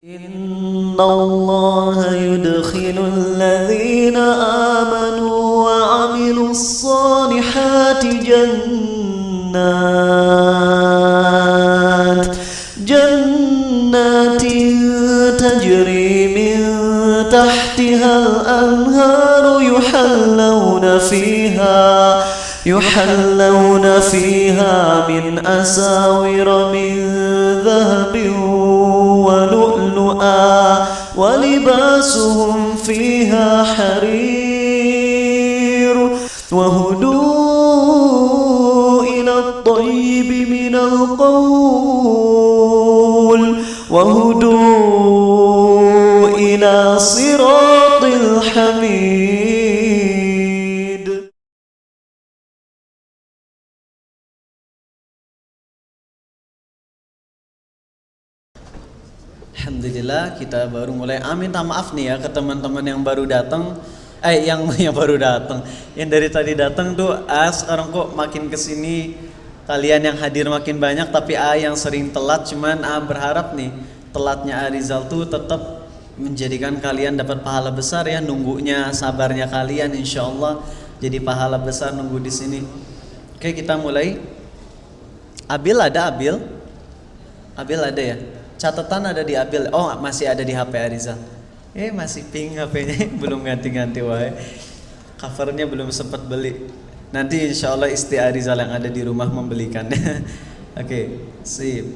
إن الله يدخل الذين آمنوا وعملوا الصالحات جنات تجري من تحتها الأنهار يحلون فيها من أساور من ذهب ولؤلؤا ولباسهم فيها حرير وهدوا إلى الطيب من القول وهدوا إلى صراط الحميد. Alhamdulillah kita baru mulai. Minta maaf nih ya ke teman-teman yang baru datang, yang baru datang, yang dari tadi datang tuh. Sekarang kok makin kesini kalian yang hadir makin banyak, tapi yang sering telat. Cuman berharap nih telatnya Rizal tuh tetap menjadikan kalian dapat pahala besar ya. Nunggunya, sabarnya kalian, insya Allah jadi pahala besar nunggu di sini. Oke, kita mulai. Abil ada ya. Catatan ada di Abil. Oh, masih ada di HP Arizal. Masih pink HP-nya, belum ganti-ganti wae. Covernya belum sempat beli. Nanti insya Allah istri Arizal yang ada di rumah membelikannya. Oke, sip.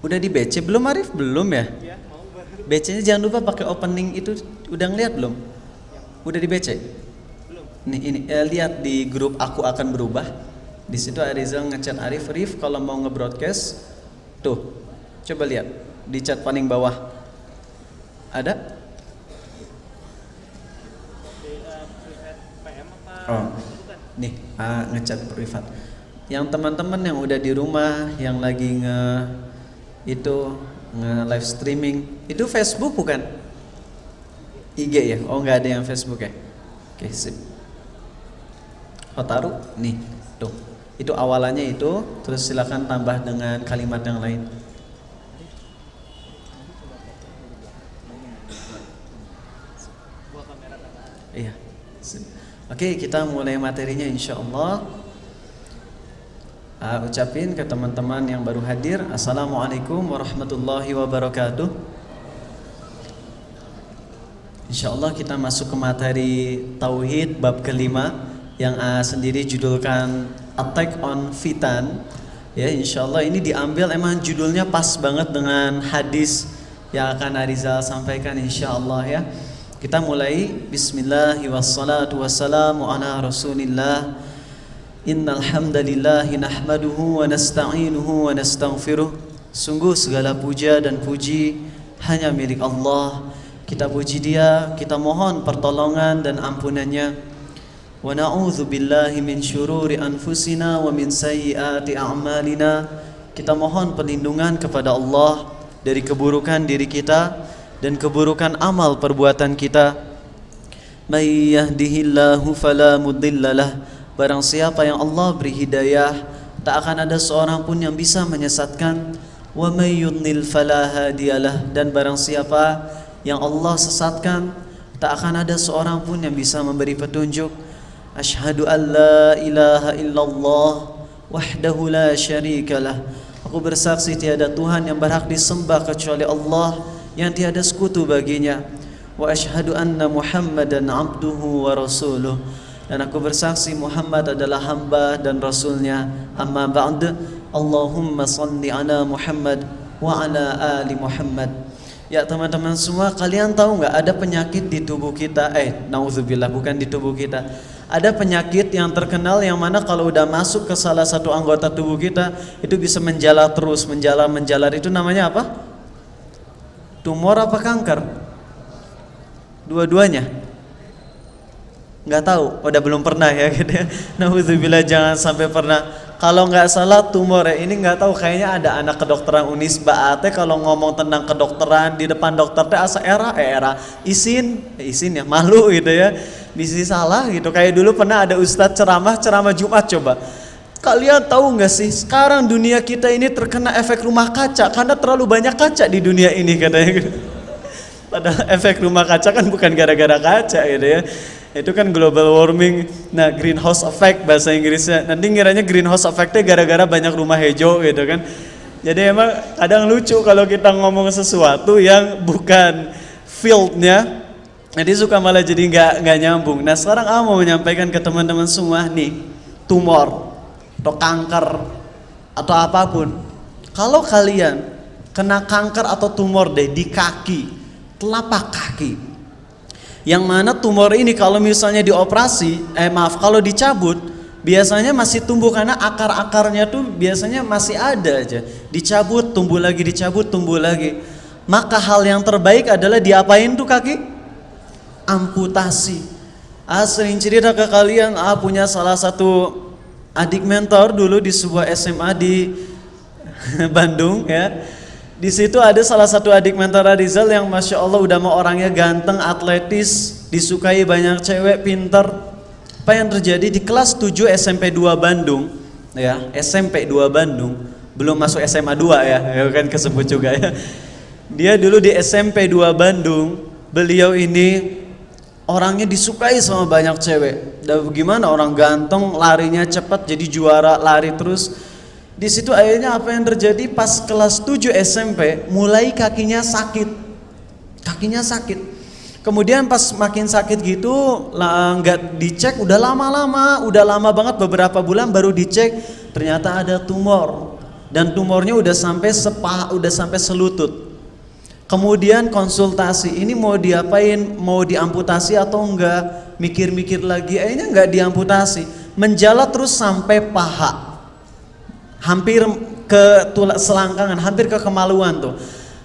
Udah di BC belum Arif? Belum ya? BC-nya jangan lupa pakai opening itu. Udah ngeliat belum? Udah di BC? Belum. Nih ini lihat di grup Aku Akan Berubah. Di situ Arizal ngechat Arif kalau mau nge-broadcast. Tuh, coba lihat di chat paling bawah. Ada? Oh, nih, ngechat privat. Yang teman-teman yang udah di rumah, yang lagi live streaming, itu Facebook bukan? IG ya? Oh, nggak ada yang Facebook ya? Oke, sip. Taruh, nih, tuh. Itu awalannya itu, terus silakan tambah dengan kalimat yang lain. Iya. Oke, kita mulai materinya insya Allah. Ucapin ke teman-teman yang baru hadir, Assalamualaikum warahmatullahi wabarakatuh. Insya Allah kita masuk ke materi Tauhid bab kelima yang sendiri judulkan Attack on Fitan. Ya, insya Allah ini diambil, emang judulnya pas banget dengan hadis yang akan Arizal sampaikan insya Allah ya. Kita mulai. Bismillahi wassalatu wassalamu ala rasulillah. Innal hamdalillahi nahmaduhu wa nasta'inuhu wa nastaghfiruh. Sungguh segala puja dan puji hanya milik Allah. Kita puji Dia, kita mohon pertolongan dan ampunannya. Wa na'udzu billahi min syururi anfusina wa min sayyiati a'malina. Kita mohon perlindungan kepada Allah dari keburukan diri kita dan keburukan amal perbuatan kita. May yahdihillahu fala mudhillalah. Barang siapa yang Allah beri hidayah, tak akan ada seorang pun yang bisa menyesatkan. Wa may yudlil fala hadiyalah. Dan barang siapa yang Allah sesatkan, tak akan ada seorang pun yang bisa memberi petunjuk. Asyhadu an la ilaha illallah wahdahu la syarikalah. Aku bersaksi tiada Tuhan yang berhak disembah kecuali Allah, yang tiada sekutu baginya. Wa asyhadu anna Muhammadan abduhu wa rasuluh. Dan aku bersaksi Muhammad adalah hamba dan rasulnya. Amma ba'd. Allahumma salli ala Muhammad wa ala ali Muhammad. Ya teman-teman semua, kalian tahu nggak ada penyakit di tubuh kita? Nauzubillah, bukan di tubuh kita. Ada penyakit yang terkenal yang mana kalau udah masuk ke salah satu anggota tubuh kita itu bisa menjalar terus, menjalar. Itu namanya apa? Tumor apa kanker? Dua-duanya? Nggak tahu, udah belum pernah ya gitu ya. Nauzubillah, jangan sampai pernah. Kalau nggak salah tumor ya, ini nggak tahu, kayaknya ada anak kedokteran Unisba kalau ngomong tentang kedokteran di depan dokter teh asa era isin ya, malu gitu ya. Bisa salah gitu. Kayak dulu pernah ada ustadz ceramah Jumat, coba Kalian tahu nggak sih, sekarang dunia kita ini terkena efek rumah kaca karena terlalu banyak kaca di dunia ini katanya. Padahal efek rumah kaca kan bukan gara-gara kaca gitu ya. Itu kan global warming. Nah, greenhouse effect bahasa Inggrisnya. Nanti ngiranya greenhouse effect-nya gara-gara banyak rumah hijau gitu kan. Jadi emang kadang lucu kalau kita ngomong sesuatu yang bukan field-nya. Jadi suka malah jadi nggak nyambung. Nah, sekarang mau menyampaikan ke teman-teman semua nih, tumor atau kanker atau apapun. Kalau kalian kena kanker atau tumor deh di kaki, telapak kaki, yang mana tumor ini kalau misalnya dioperasi, kalau dicabut, biasanya masih tumbuh karena akar-akarnya tuh biasanya masih ada aja. Dicabut, tumbuh lagi, dicabut, tumbuh lagi. Maka hal yang terbaik adalah diapain tuh kaki? Amputasi. Sering cerita ke kalian, punya salah satu adik mentor dulu di sebuah SMA di Bandung ya. Di situ ada salah satu adik mentor Rizal yang masya Allah udah mau orangnya ganteng, atletis, disukai banyak cewek, pinter. Apa yang terjadi di kelas 7 SMP 2 Bandung ya, SMP 2 Bandung, belum masuk SMA 2 ya kan kesebut juga ya. Dia dulu di SMP 2 Bandung, beliau ini orangnya disukai sama banyak cewek. Dan gimana orang ganteng, larinya cepat, jadi juara lari terus. Di situ akhirnya apa yang terjadi pas kelas 7 SMP, mulai kakinya sakit. Kakinya sakit. Kemudian pas makin sakit gitu, nggak dicek, udah lama banget, beberapa bulan baru dicek, ternyata ada tumor. Dan tumornya udah sampai selutut. Kemudian konsultasi, ini mau diapain, mau diamputasi atau enggak, mikir-mikir lagi, akhirnya enggak diamputasi, menjalar terus sampai paha, hampir ke selangkangan, hampir ke kemaluan tuh,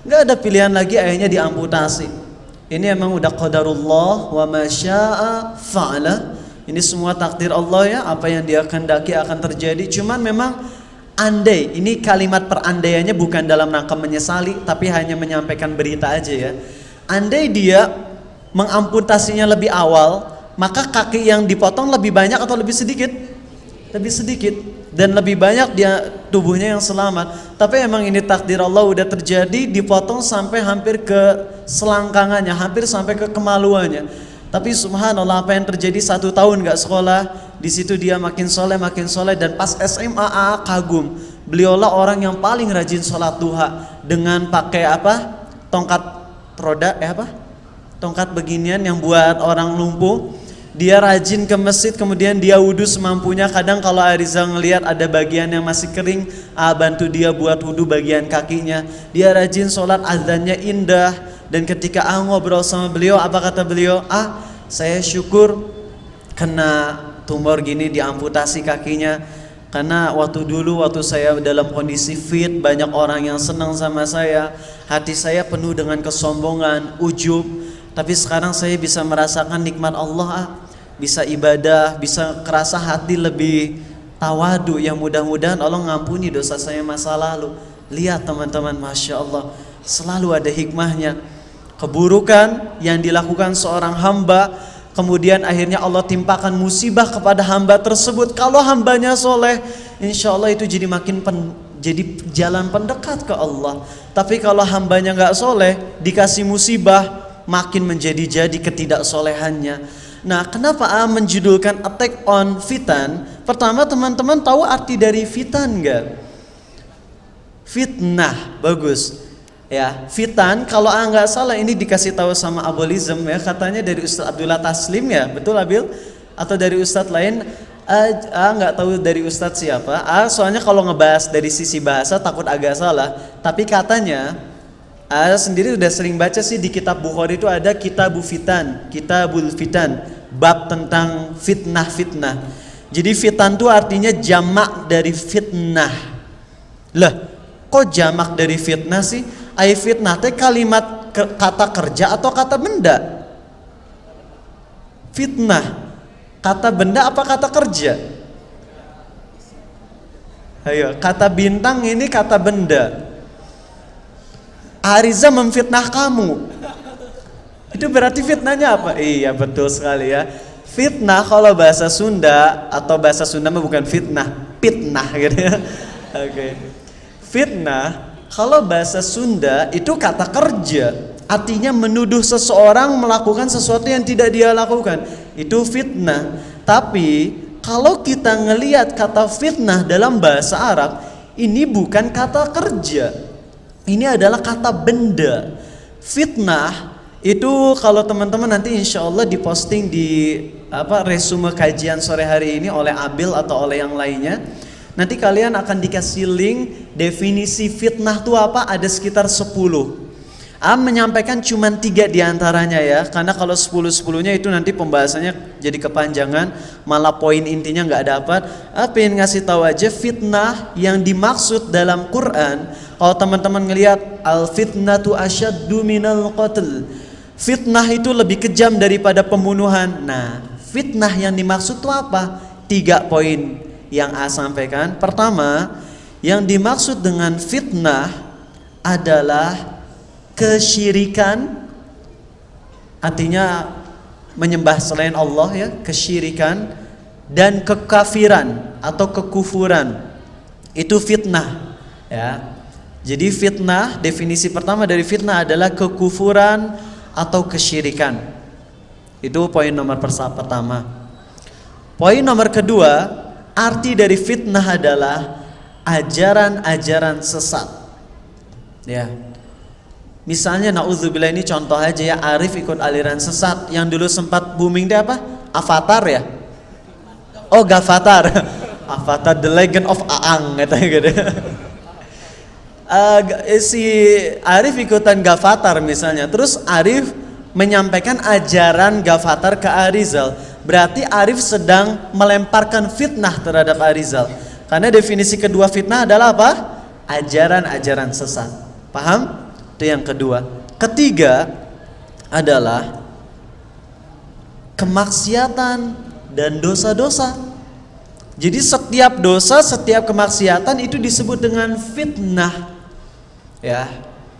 enggak ada pilihan lagi, akhirnya diamputasi. Ini emang udah qadarullah wa ma syaa fa'ala, ini semua takdir Allah ya, apa yang Dia kehendaki akan terjadi. Cuman memang andai, ini kalimat perandaiannya bukan dalam rangka menyesali, tapi hanya menyampaikan berita aja ya. Andai dia mengamputasinya lebih awal, maka kaki yang dipotong lebih banyak atau lebih sedikit? Lebih sedikit. Dan lebih banyak dia tubuhnya yang selamat. Tapi emang ini takdir Allah udah terjadi, dipotong sampai hampir ke selangkangannya, hampir sampai ke kemaluannya. Tapi subhanallah, apa yang terjadi, 1 tahun gak sekolah, di situ dia makin soleh, dan pas SMA kagum, beliaulah orang yang paling rajin sholat duha dengan pakai apa? Tongkat roda, tongkat beginian yang buat orang lumpuh. Dia rajin ke masjid, kemudian dia wudhu semampunya. Kadang kalau Ariza ngelihat ada bagian yang masih kering, bantu dia buat wudhu bagian kakinya. Dia rajin sholat, azannya indah. Dan ketika ngobrol sama beliau, apa kata beliau? Saya syukur kena tumor gini, diamputasi kakinya. Karena waktu saya dalam kondisi fit, banyak orang yang senang sama saya. Hati saya penuh dengan kesombongan, ujub. Tapi sekarang saya bisa merasakan nikmat Allah, bisa ibadah, bisa kerasa hati lebih tawadu. Yang mudah-mudahan Allah ngampuni dosa saya masa lalu. Lihat teman-teman, Masya Allah, selalu ada hikmahnya. Keburukan yang dilakukan seorang hamba, kemudian akhirnya Allah timpakan musibah kepada hamba tersebut. Kalau hambanya soleh, insya Allah itu jadi jadi jalan pendekat ke Allah. Tapi kalau hambanya gak soleh, dikasih musibah, makin menjadi ketidaksolehannya. Nah, kenapa menjudulkan Attack on Fitan? Pertama, teman-teman tahu arti dari fitan gak? Fitnah, bagus. Ya, fitan kalau nggak salah ini dikasih tahu sama Abolism ya, katanya dari Ustadz Abdullah Taslim ya, betul Abil? Atau dari Ustadz lain? Nggak tahu dari Ustadz siapa. Soalnya kalau ngebahas dari sisi bahasa takut agak salah. Tapi katanya, sendiri udah sering baca sih di kitab Bukhari itu ada Kitabul Fitan, bab tentang fitnah. Jadi fitan itu artinya jamak dari fitnah. Lah, kok jamak dari fitnah sih? Fitnah teh kalimat kata kerja atau kata benda? Fitnah kata benda apa kata kerja? Ayo, kata bintang ini kata benda. Ariza memfitnah kamu, itu berarti fitnahnya apa? Iya, betul sekali ya. Fitnah kalau bahasa Sunda, atau bahasa Sunda mah bukan fitnah, fitnah gitu ya. Oke. Fitnah kalau bahasa Sunda itu kata kerja, artinya menuduh seseorang melakukan sesuatu yang tidak dia lakukan. Itu fitnah. Tapi kalau kita ngelihat kata fitnah dalam bahasa Arab, ini bukan kata kerja. Ini adalah kata benda. Fitnah itu kalau teman-teman nanti insya Allah diposting di resume kajian sore hari ini oleh Abil atau oleh yang lainnya. Nanti kalian akan dikasih link definisi fitnah itu apa, ada sekitar 10. Menyampaikan cuma 3 diantaranya ya, karena kalau 10-10-nya itu nanti pembahasannya jadi kepanjangan, malah poin intinya nggak dapat. Pengen ngasih tahu aja fitnah yang dimaksud dalam Quran. Kalau teman-teman ngelihat al fitnatu asyaddu minal qatl, fitnah itu lebih kejam daripada pembunuhan. Nah, fitnah yang dimaksud itu apa? 3 poin yang sampaikan. Pertama, yang dimaksud dengan fitnah adalah kesyirikan, artinya menyembah selain Allah ya, kesyirikan, dan kekafiran atau kekufuran. Itu fitnah ya. Jadi fitnah, definisi pertama dari fitnah adalah kekufuran atau kesyirikan. Itu poin nomor pertama. Poin nomor kedua, arti dari fitnah adalah ajaran-ajaran sesat. Ya. Misalnya naudzubillah, ini contoh aja ya, Arif ikut aliran sesat yang dulu sempat booming deh apa? Avatar ya? Oh, Gavatar. Avatar The Legend of Aang katanya gitu. Si Arif ikutan Gavatar misalnya, terus Arif menyampaikan ajaran Gavatar ke Arizal, berarti Arif sedang melemparkan fitnah terhadap Arizal. Karena definisi kedua fitnah adalah apa? Ajaran-ajaran sesat. Paham? Itu yang kedua. Ketiga adalah kemaksiatan dan dosa-dosa. Jadi setiap dosa, setiap kemaksiatan itu disebut dengan fitnah. Ya.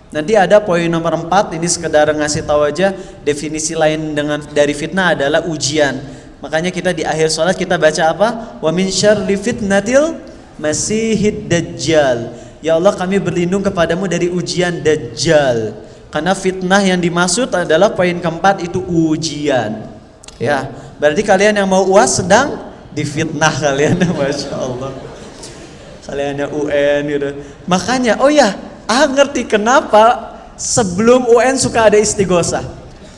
Nanti ada poin nomor 4, ini sekedar ngasih tahu aja, definisi lain dari fitnah adalah ujian. Makanya kita di akhir sholat kita baca apa? Wa min syarri fitnatil masihid dajjal. Ya Allah, kami berlindung kepadamu dari ujian Dajjal. Karena fitnah yang dimaksud adalah poin keempat, itu ujian. Ya, berarti kalian yang mau UAS sedang difitnah kalian. Masya Allah. Kalian yang UN gitu. Makanya, oh ya, ngerti kenapa sebelum UN suka ada istighosah.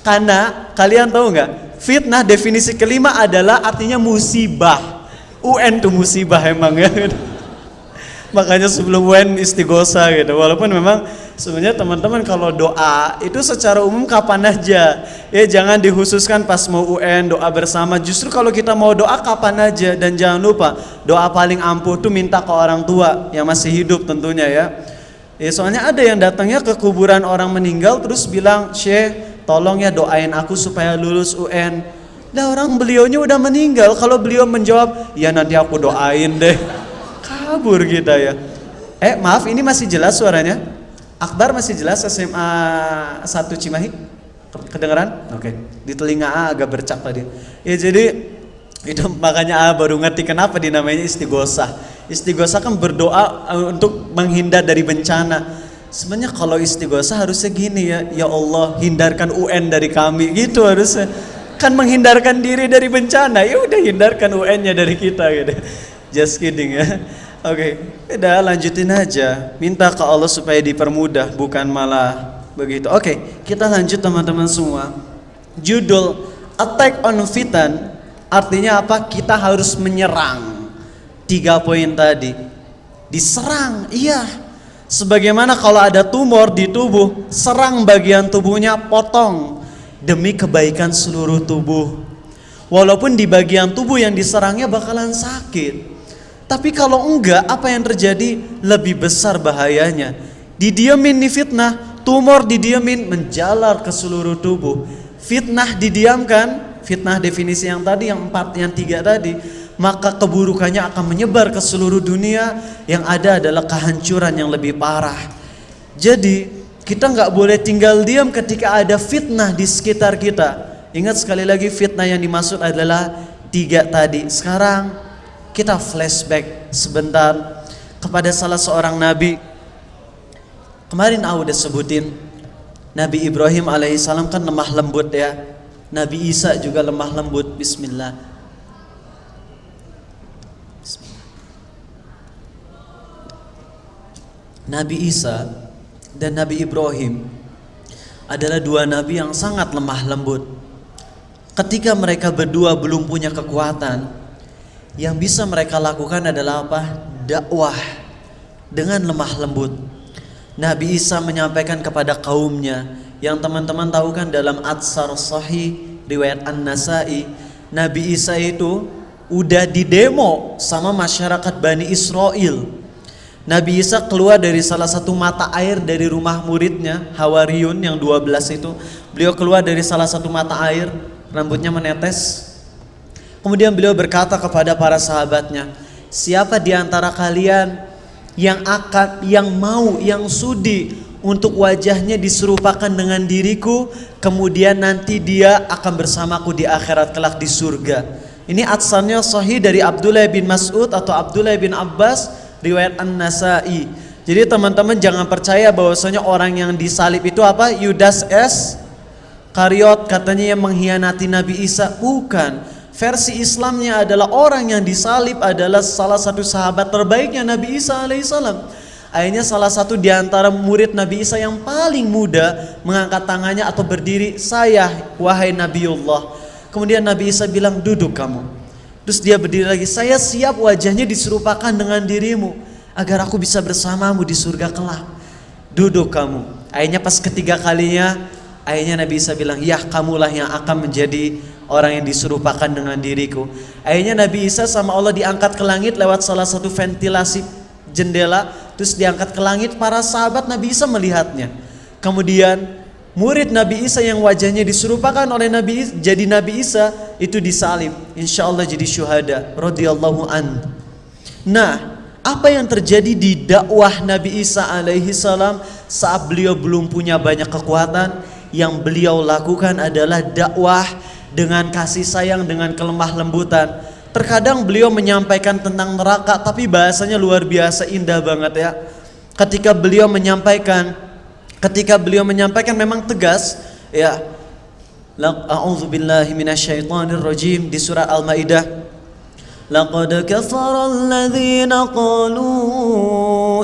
Karena kalian tahu nggak? Fitnah definisi kelima adalah artinya musibah. UN tuh musibah emang ya. Makanya sebelum UN istighosah gitu. Walaupun memang sebenarnya teman-teman kalau doa itu secara umum kapan aja. Ya jangan dikhususkan pas mau UN doa bersama. Justru kalau kita mau doa kapan aja. Dan jangan lupa doa paling ampuh tuh minta ke orang tua yang masih hidup tentunya ya. Ya soalnya ada yang datangnya ke kuburan orang meninggal terus bilang, "Syekh, tolong ya doain aku supaya lulus UN." Lah orang beliaunya udah meninggal. Kalau beliau menjawab, "Ya nanti aku doain deh." Kabur kita ya. Maaf, ini masih jelas suaranya? Akbar masih jelas SMA 1 Cimahi? Kedengeran? Oke. Di telinga agak bercak tadi. Ya jadi itu makanya baru ngerti kenapa dinamainya istighosah. Istighosah kan berdoa untuk menghindar dari bencana. Sebenarnya kalau istighosah harusnya gini ya. Ya Allah, hindarkan UN dari kami. Gitu harusnya. Kan menghindarkan diri dari bencana. Ya udah, hindarkan UN-nya dari kita gitu. Just kidding ya. Oke, udah lanjutin aja. Minta ke Allah supaya dipermudah, bukan malah begitu. Oke, kita lanjut teman-teman semua. Judul Attack on Fitan artinya apa? Kita harus menyerang. 3 poin tadi. Diserang, iya. Sebagaimana kalau ada tumor di tubuh, serang bagian tubuhnya, potong demi kebaikan seluruh tubuh. Walaupun di bagian tubuh yang diserangnya bakalan sakit. Tapi kalau enggak, apa yang terjadi? Lebih besar bahayanya. Didiamin nih fitnah, tumor didiamin menjalar ke seluruh tubuh. Fitnah didiamkan, fitnah definisi yang tadi, yang 4, yang 3 tadi, maka keburukannya akan menyebar ke seluruh dunia. Yang ada adalah kehancuran yang lebih parah. Jadi kita nggak boleh tinggal diam ketika ada fitnah di sekitar kita. Ingat sekali lagi, fitnah yang dimaksud adalah 3 tadi. Sekarang kita flashback sebentar kepada salah seorang nabi. Kemarin aku udah sebutin Nabi Ibrahim alaihissalam kan lemah lembut ya. Nabi Isa juga lemah lembut. Bismillah. Nabi Isa dan Nabi Ibrahim adalah dua nabi yang sangat lemah lembut. Ketika mereka berdua belum punya kekuatan, yang bisa mereka lakukan adalah apa? Dakwah dengan lemah lembut. Nabi Isa menyampaikan kepada kaumnya, yang teman-teman tahu kan dalam Atsar Sahih riwayat An-Nasai, Nabi Isa itu udah didemo sama masyarakat Bani Israel. Nabi Isa keluar dari salah satu mata air dari rumah muridnya Hawariyun yang 12 itu. Beliau keluar dari salah satu mata air, rambutnya menetes. Kemudian beliau berkata kepada para sahabatnya, siapa di antara kalian yang sudi untuk wajahnya diserupakan dengan diriku, kemudian nanti dia akan bersamaku di akhirat kelak di surga. Ini atsarnya sahih dari Abdullah bin Mas'ud atau Abdullah bin Abbas, riwayat An-Nasai. Jadi teman-teman jangan percaya bahwasanya orang yang disalib itu apa? Yudas Kariot katanya yang mengkhianati Nabi Isa. Bukan. Versi Islamnya adalah orang yang disalib adalah salah satu sahabat terbaiknya Nabi Isa alaihissalam. Akhirnya salah satu di antara murid Nabi Isa yang paling muda mengangkat tangannya atau berdiri, saya wahai Nabiullah. Kemudian Nabi Isa bilang, duduk kamu. Terus dia berdiri lagi, saya siap wajahnya diserupakan dengan dirimu agar aku bisa bersamamu di surga kelak. Duduk kamu. Akhirnya pas ketiga kalinya, akhirnya Nabi Isa bilang, ya kamulah yang akan menjadi orang yang diserupakan dengan diriku. Akhirnya Nabi Isa sama Allah diangkat ke langit lewat salah satu ventilasi jendela. Terus diangkat ke langit, para sahabat Nabi Isa melihatnya. Kemudian murid Nabi Isa yang wajahnya diserupakan oleh Nabi Isa itu disalib. Insya Allah jadi syuhada radhiyallahu an. Nah, apa yang terjadi di dakwah Nabi Isa alaihi salam saat beliau belum punya banyak kekuatan? Yang beliau lakukan adalah dakwah dengan kasih sayang, dengan kelemah lembutan. Terkadang beliau menyampaikan tentang neraka, tapi bahasanya luar biasa indah banget ya. Ketika beliau menyampaikan memang tegas ya. A'udzubillahi minasyaitonirrajim di surah Al-Maidah. Laqad kafara alladhina qalu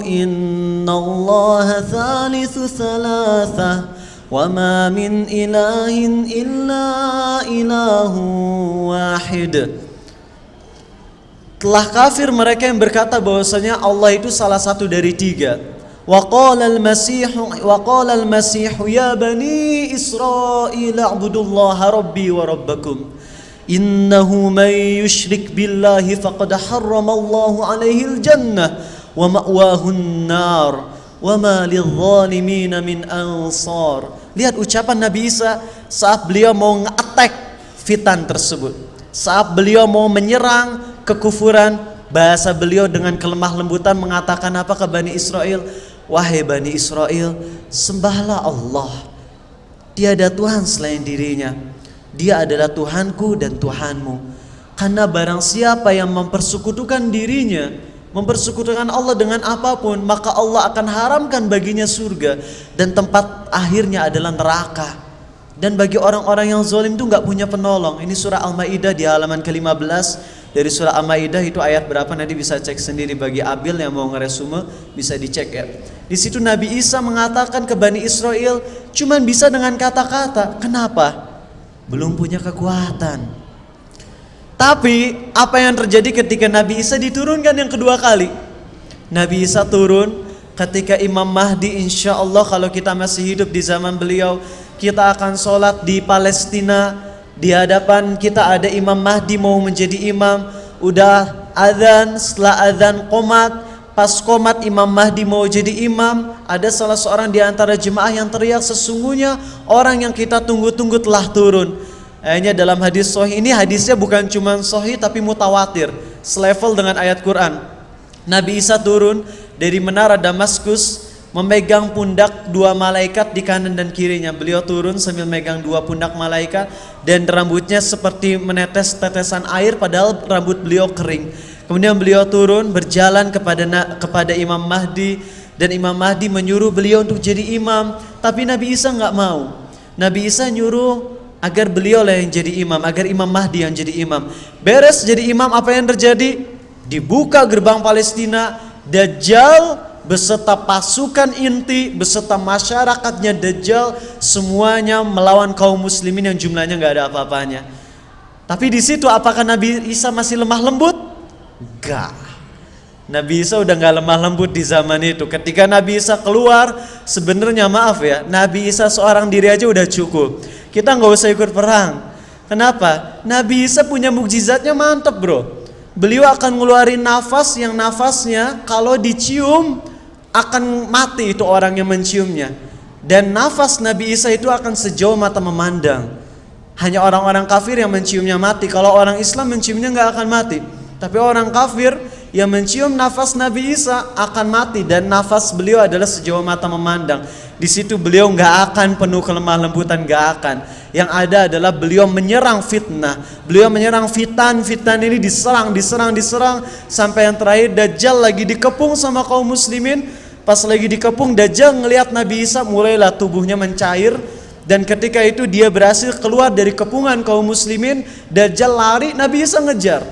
innallaha thalithu thalathah wa ma min ilahin illa ilahu wahid. Telah kafir mereka yang berkata bahwasanya Allah itu salah satu dari tiga. Wa qala al-masih ya bani Israil a'budullaha rabbi wa rabbakum innahu may yushrik billahi faqad harramallahu alaihi al-jannah wa ma'wahu an-nar wa ma lidh-dhalimin min ansar. Lihat ucapan Nabi Isa saat beliau mau nge-attack fitan tersebut. Saat beliau mau menyerang kekufuran, bahasa beliau dengan kelemah lembutan mengatakan apa ke Bani Israel? Wahai Bani Israel, sembahlah Allah. Tiada Tuhan selain dirinya. Dia adalah Tuhanku dan Tuhanmu. Karena barang siapa yang mempersekutukan dirinya, mempersekutukan Allah dengan apapun, maka Allah akan haramkan baginya surga dan tempat akhirnya adalah neraka. Dan bagi orang-orang yang zalim itu nggak punya penolong. Ini surah Al-Maidah di halaman ke-15 dari surah Al-Maidah itu ayat berapa nanti bisa cek sendiri. Bagi Abil yang mau ngeresume bisa dicek ya. Di situ Nabi Isa mengatakan ke Bani Israel cuman bisa dengan kata-kata. Kenapa? Belum punya kekuatan. Tapi apa yang terjadi ketika Nabi Isa diturunkan yang kedua kali? Nabi Isa turun ketika Imam Mahdi, insya Allah kalau kita masih hidup di zaman beliau, kita akan sholat di Palestina. Di hadapan kita ada Imam Mahdi mau menjadi imam. Udah azan, setelah azan qomat. Pas qomat Imam Mahdi mau jadi imam, ada salah seorang di antara jemaah yang teriak, sesungguhnya orang yang kita tunggu-tunggu telah turun. Akhirnya dalam hadis sahih ini, hadisnya bukan cuma sahih tapi mutawatir, selevel dengan ayat Quran. Nabi Isa turun dari menara Damaskus memegang pundak dua malaikat di kanan dan kirinya. Beliau turun sambil megang dua pundak malaikat dan rambutnya seperti menetes tetesan air padahal rambut beliau kering. Kemudian beliau turun berjalan kepada Imam Mahdi, dan Imam Mahdi menyuruh beliau untuk jadi imam, tapi Nabi Isa nggak mau. Nabi Isa nyuruh agar beliau lah yang jadi imam, agar Imam Mahdi yang jadi imam. Beres jadi imam, apa yang terjadi? Dibuka gerbang Palestina, Dajjal beserta pasukan inti, beserta masyarakatnya Dajjal, semuanya melawan kaum muslimin yang jumlahnya nggak ada apa-apanya. Tapi di situ apakah Nabi Isa masih lemah lembut? Enggak. Nabi Isa udah nggak lemah lembut di zaman itu. Ketika Nabi Isa keluar, sebenarnya maaf ya, Nabi Isa seorang diri aja udah cukup. Kita nggak usah ikut perang. Kenapa? Nabi Isa punya mukjizatnya mantep bro. Beliau akan ngeluarin nafas yang nafasnya kalau dicium akan mati itu orang yang menciumnya. Dan nafas Nabi Isa itu akan sejauh mata memandang. Hanya orang-orang kafir yang menciumnya mati. Kalau orang Islam menciumnya nggak akan mati. Tapi orang kafir yang mencium nafas Nabi Isa akan mati, dan nafas beliau adalah sejauh mata memandang. Di situ beliau nggak akan penuh kelemah lembutan, nggak akan. Yang ada adalah beliau menyerang fitnah. Beliau menyerang fitan ini diserang sampai yang terakhir Dajjal lagi dikepung sama kaum muslimin. Pas lagi dikepung, Dajjal ngelihat Nabi Isa, mulailah tubuhnya mencair. Dan ketika itu dia berhasil keluar dari kepungan kaum muslimin. Dajjal lari, Nabi Isa ngejar.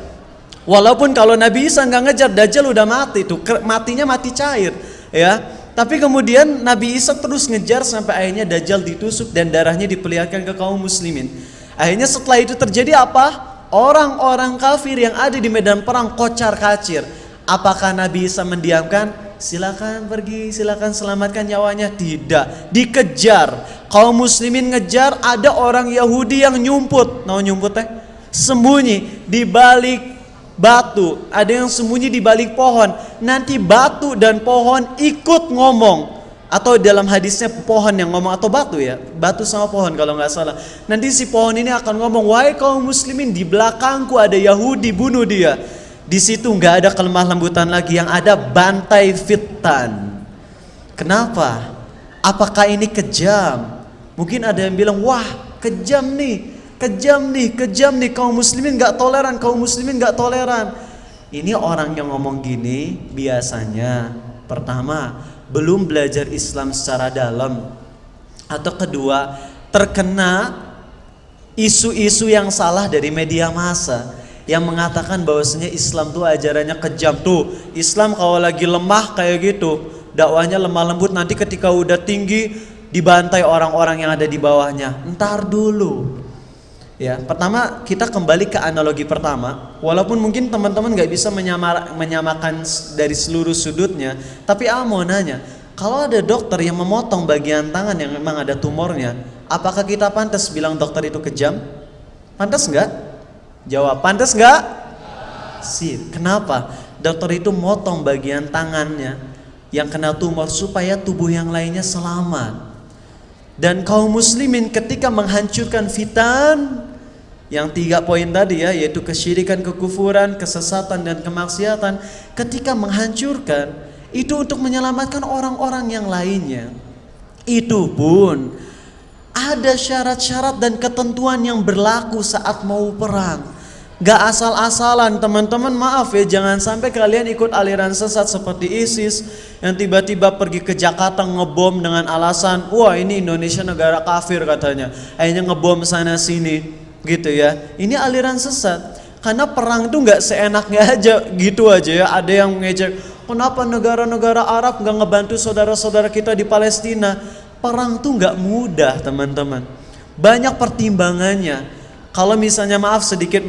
Walaupun kalau Nabi Isa nggak ngejar, Dajjal udah mati tuh, matinya mati cair, ya. Tapi kemudian Nabi Isa terus ngejar sampai akhirnya Dajjal ditusuk dan darahnya diperlihatkan ke kaum muslimin. Akhirnya setelah itu terjadi apa? Orang-orang kafir yang ada di medan perang kocar kacir. Apakah Nabi Isa mendiamkan? Silakan pergi, silakan selamatkan nyawanya. Tidak, dikejar. Kaum muslimin ngejar, ada orang Yahudi yang nyumput. Nah, nyumput teh sembunyi di balik batu, ada yang sembunyi di balik pohon. Nanti batu dan pohon ikut ngomong, atau dalam hadisnya pohon yang ngomong atau batu ya, batu sama pohon kalau nggak salah. Nanti si pohon ini akan ngomong, wahai kaum muslimin, di belakangku ada Yahudi, bunuh dia. Di situ nggak ada kelemah lembutan lagi, yang ada bantai fitan. Kenapa? Apakah ini kejam? Mungkin ada yang bilang, wah kejam nih, kaum muslimin nggak toleran, Ini orang yang ngomong gini biasanya pertama belum belajar Islam secara dalam, atau kedua terkena isu-isu yang salah dari media massa yang mengatakan bahwasanya Islam tuh ajarannya kejam. Tuh Islam kalau lagi lemah kayak gitu, dakwahnya lemah lembut, nanti ketika udah tinggi dibantai orang-orang yang ada di bawahnya. Entar dulu. Ya, pertama kita kembali ke analogi pertama. Walaupun mungkin teman-teman nggak bisa menyamakan dari seluruh sudutnya, tapi mau nanya, kalau ada dokter yang memotong bagian tangan yang memang ada tumornya, apakah kita pantas bilang dokter itu kejam? Pantas nggak? Jawab, pantas nggak? Sih, kenapa? Dokter itu motong bagian tangannya yang kena tumor supaya tubuh yang lainnya selamat. Dan kaum muslimin ketika menghancurkan fitan yang 3 poin tadi ya, yaitu kesyirikan, kekufuran, kesesatan dan kemaksiatan, ketika menghancurkan itu untuk menyelamatkan orang-orang yang lainnya. Itu pun ada syarat-syarat dan ketentuan yang berlaku saat mau perang. Gak asal-asalan teman-teman, maaf ya, jangan sampai kalian ikut aliran sesat seperti ISIS yang tiba-tiba pergi ke Jakarta ngebom dengan alasan, wah ini Indonesia negara kafir katanya, akhirnya ngebom sana sini gitu ya. Ini aliran sesat. Karena perang itu gak seenaknya aja gitu aja ya. Ada yang ngejek, kenapa negara-negara Arab gak ngebantu saudara-saudara kita di Palestina? Perang tuh gak mudah teman-teman, banyak pertimbangannya. Kalau misalnya sedikit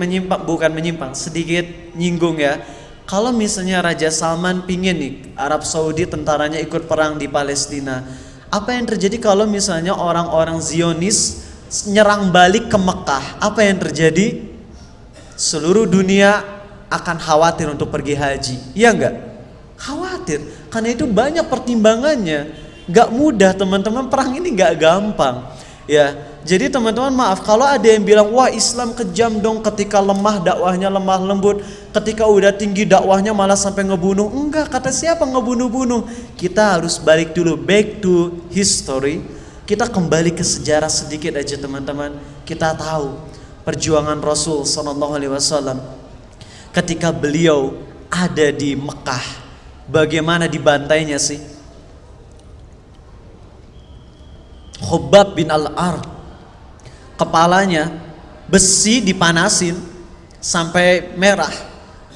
sedikit nyinggung ya. Kalau misalnya Raja Salman pingin nih Arab Saudi tentaranya ikut perang di Palestina, apa yang terjadi kalau misalnya orang-orang Zionis nyerang balik ke Mekah? Apa yang terjadi? Seluruh dunia akan khawatir untuk pergi haji, iya enggak? Khawatir, karena itu banyak pertimbangannya. Gak mudah teman-teman, perang ini gak gampang ya. Jadi teman-teman maaf kalau ada yang bilang, wah Islam kejam dong, ketika lemah dakwahnya lemah lembut, ketika udah tinggi dakwahnya malah sampai ngebunuh. Enggak, kata siapa ngebunuh-bunuh? Kita harus balik dulu, back to history. Kita kembali ke sejarah sedikit aja teman-teman. Kita tahu perjuangan Rasul SAW ketika beliau ada di Mekah. Bagaimana dibantainya sih? Khubbab bin Al-Ard, kepalanya besi dipanasin sampai merah,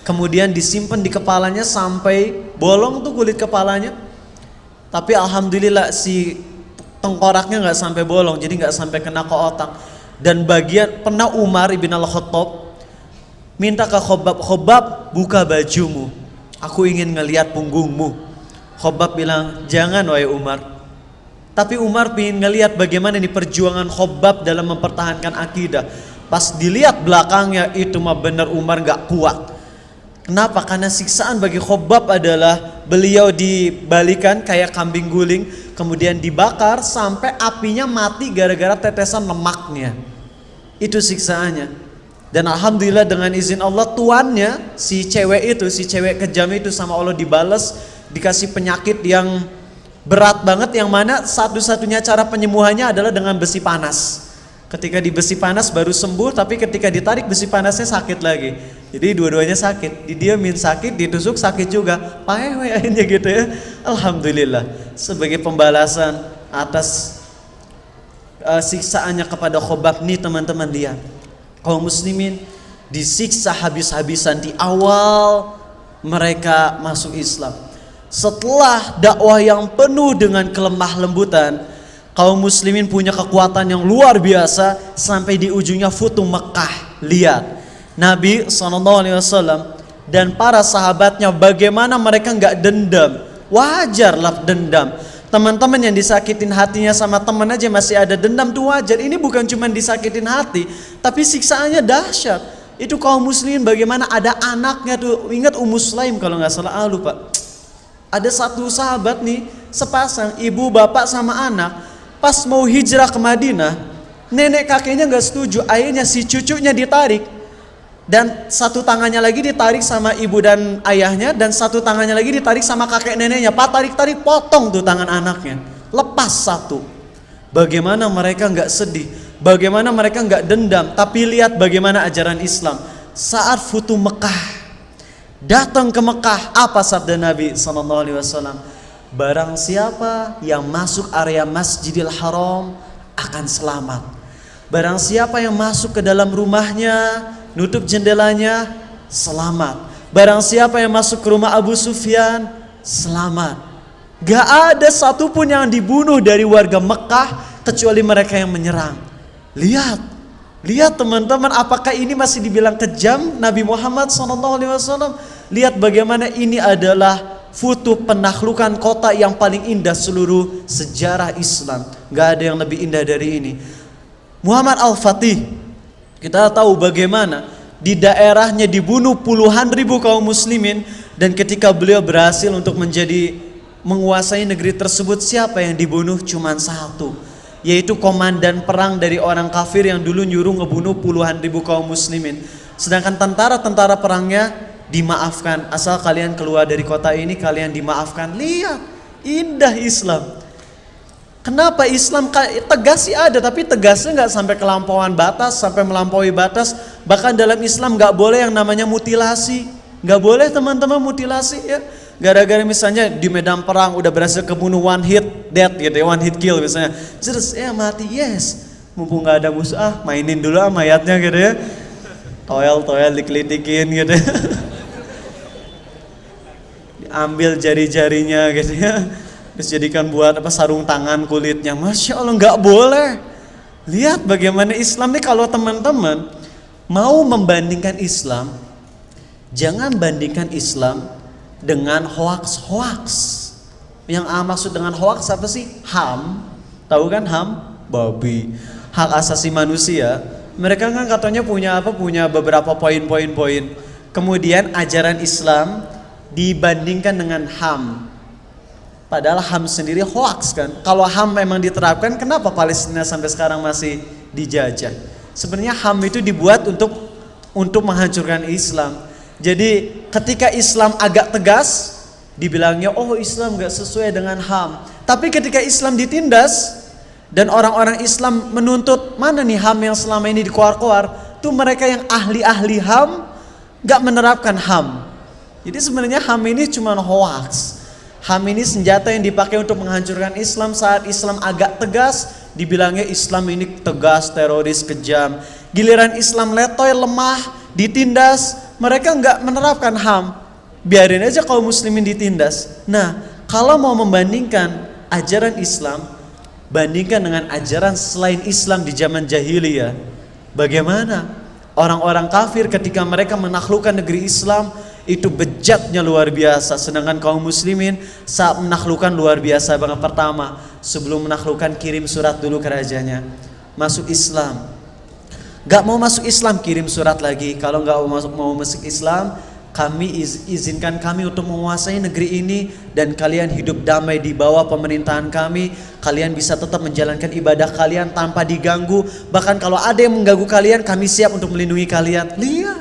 kemudian disimpan di kepalanya sampai bolong tuh kulit kepalanya. Tapi alhamdulillah si tengkoraknya nggak sampai bolong, jadi nggak sampai kena ke otak. Dan bagian pernah Umar ibn Al-Khattab minta ke Khubbab, Khubbab buka bajumu, aku ingin ngelihat punggungmu. Khubbab bilang, jangan wahai Umar. Tapi Umar ingin ngelihat bagaimana ini perjuangan Khubbab dalam mempertahankan akidah. Pas dilihat belakangnya, itu mah benar Umar gak kuat. Kenapa? Karena siksaan bagi Khubbab adalah beliau dibalikan kayak kambing guling, kemudian dibakar sampai apinya mati gara-gara tetesan lemaknya. Itu siksaannya. Dan alhamdulillah dengan izin Allah, tuannya si cewek kejam itu sama Allah dibalas, dikasih penyakit yang berat banget, yang mana satu-satunya cara penyembuhannya adalah dengan besi panas. Ketika di besi panas baru sembuh, tapi ketika ditarik besi panasnya sakit lagi. Jadi dua-duanya sakit, didiamin sakit, ditusuk sakit juga, pahewe akhirnya gitu ya. Alhamdulillah, sebagai pembalasan atas siksaannya kepada Khubbab nih teman-teman, lihat kaum muslimin disiksa habis-habisan di awal mereka masuk Islam. Setelah dakwah yang penuh dengan kelemah lembutan, kaum muslimin punya kekuatan yang luar biasa sampai di ujungnya Futuh Mekah. Lihat Nabi SAW dan para sahabatnya bagaimana mereka nggak dendam. Wajarlah dendam. Teman-teman yang disakitin hatinya sama teman aja masih ada dendam, tuh wajar. Ini bukan cuma disakitin hati, tapi siksaannya dahsyat. Itu kaum muslimin bagaimana ada anaknya tuh, ingat Ummu Sulaim kalau nggak salah, lupa. Ada satu sahabat nih, sepasang ibu, bapak sama anak, pas mau hijrah ke Madinah, nenek kakeknya nggak setuju, akhirnya si cucunya ditarik, dan satu tangannya lagi ditarik sama ibu dan ayahnya, dan satu tangannya lagi ditarik sama kakek neneknya. Pak tarik-tarik, potong tuh tangan anaknya, lepas satu. Bagaimana mereka nggak sedih, bagaimana mereka nggak dendam, tapi lihat bagaimana ajaran Islam. Saat Futuh Mekah, datang ke Mekah, apa sabda Nabi SAW? Barang siapa yang masuk area Masjidil Haram akan selamat. Barang siapa yang masuk ke dalam rumahnya, nutup jendelanya, selamat. Barang siapa yang masuk ke rumah Abu Sufyan, selamat. Gak ada satupun yang dibunuh dari warga Mekah kecuali mereka yang menyerang. Lihat teman-teman, apakah ini masih dibilang kejam Nabi Muhammad SAW? Lihat bagaimana ini adalah Futuh penakhlukan kota yang paling indah seluruh sejarah Islam. Gak ada yang lebih indah dari ini. Muhammad Al-Fatih, kita tahu bagaimana di daerahnya dibunuh puluhan ribu kaum muslimin, dan ketika beliau berhasil untuk menguasai negeri tersebut, siapa yang dibunuh? Cuman satu, yaitu komandan perang dari orang kafir yang dulu nyuruh ngebunuh puluhan ribu kaum muslimin. Sedangkan tentara perangnya dimaafkan, asal kalian keluar dari kota ini kalian dimaafkan. Lihat, indah Islam. Kenapa Islam tegas sih ada, tapi tegasnya nggak sampai kelampauan batas, sampai melampaui batas. Bahkan dalam Islam nggak boleh yang namanya mutilasi, nggak boleh teman-teman mutilasi ya. Gara-gara misalnya di medan perang udah berhasil kebunuh one hit death gitu ya, one hit kill misalnya, terus mati, yes, mumpung nggak ada musuh, mainin dulu mayatnya gitu ya, toel dikelitikin gitu ya. Diambil jari-jarinya gitu ya, terus jadikan buat sarung tangan kulitnya. Masya Allah, nggak boleh. Lihat bagaimana Islam nih. Kalau teman-teman mau membandingkan Islam, jangan bandingkan Islam dengan hoax. Yang maksud dengan hoax apa sih? HAM, tahu kan HAM? Babi, hak asasi manusia. Mereka kan katanya punya beberapa poin-poin. Kemudian ajaran Islam dibandingkan dengan HAM. Padahal HAM sendiri hoax kan. Kalau HAM memang diterapkan, kenapa Palestina sampai sekarang masih dijajah? Sebenarnya HAM itu dibuat untuk menghancurkan Islam. Jadi ketika Islam agak tegas, dibilangnya oh Islam gak sesuai dengan HAM. Tapi ketika Islam ditindas dan orang-orang Islam menuntut mana nih HAM yang selama ini dikoar-koar, tuh mereka yang ahli-ahli HAM gak menerapkan HAM. Jadi sebenarnya HAM ini cuma hoax. HAM ini senjata yang dipakai untuk menghancurkan Islam. Saat Islam agak tegas, dibilangnya Islam ini tegas, teroris, kejam. Giliran Islam letoy, lemah, ditindas, mereka nggak menerapkan HAM. Biarin aja kaum muslimin ditindas. Nah, kalau mau membandingkan ajaran Islam, bandingkan dengan ajaran selain Islam di zaman jahiliyah. Bagaimana orang-orang kafir ketika mereka menaklukkan negeri Islam itu bejatnya luar biasa, sedangkan kaum muslimin saat menaklukkan luar biasa banget. Pertama, sebelum menaklukkan kirim surat dulu ke rajanya, masuk Islam. Gak mau masuk Islam, kirim surat lagi. Kalau gak mau masuk Islam, kami izinkan kami untuk menguasai negeri ini dan kalian hidup damai di bawah pemerintahan kami. Kalian bisa tetap menjalankan ibadah kalian tanpa diganggu. Bahkan kalau ada yang mengganggu kalian, kami siap untuk melindungi kalian. Lihat,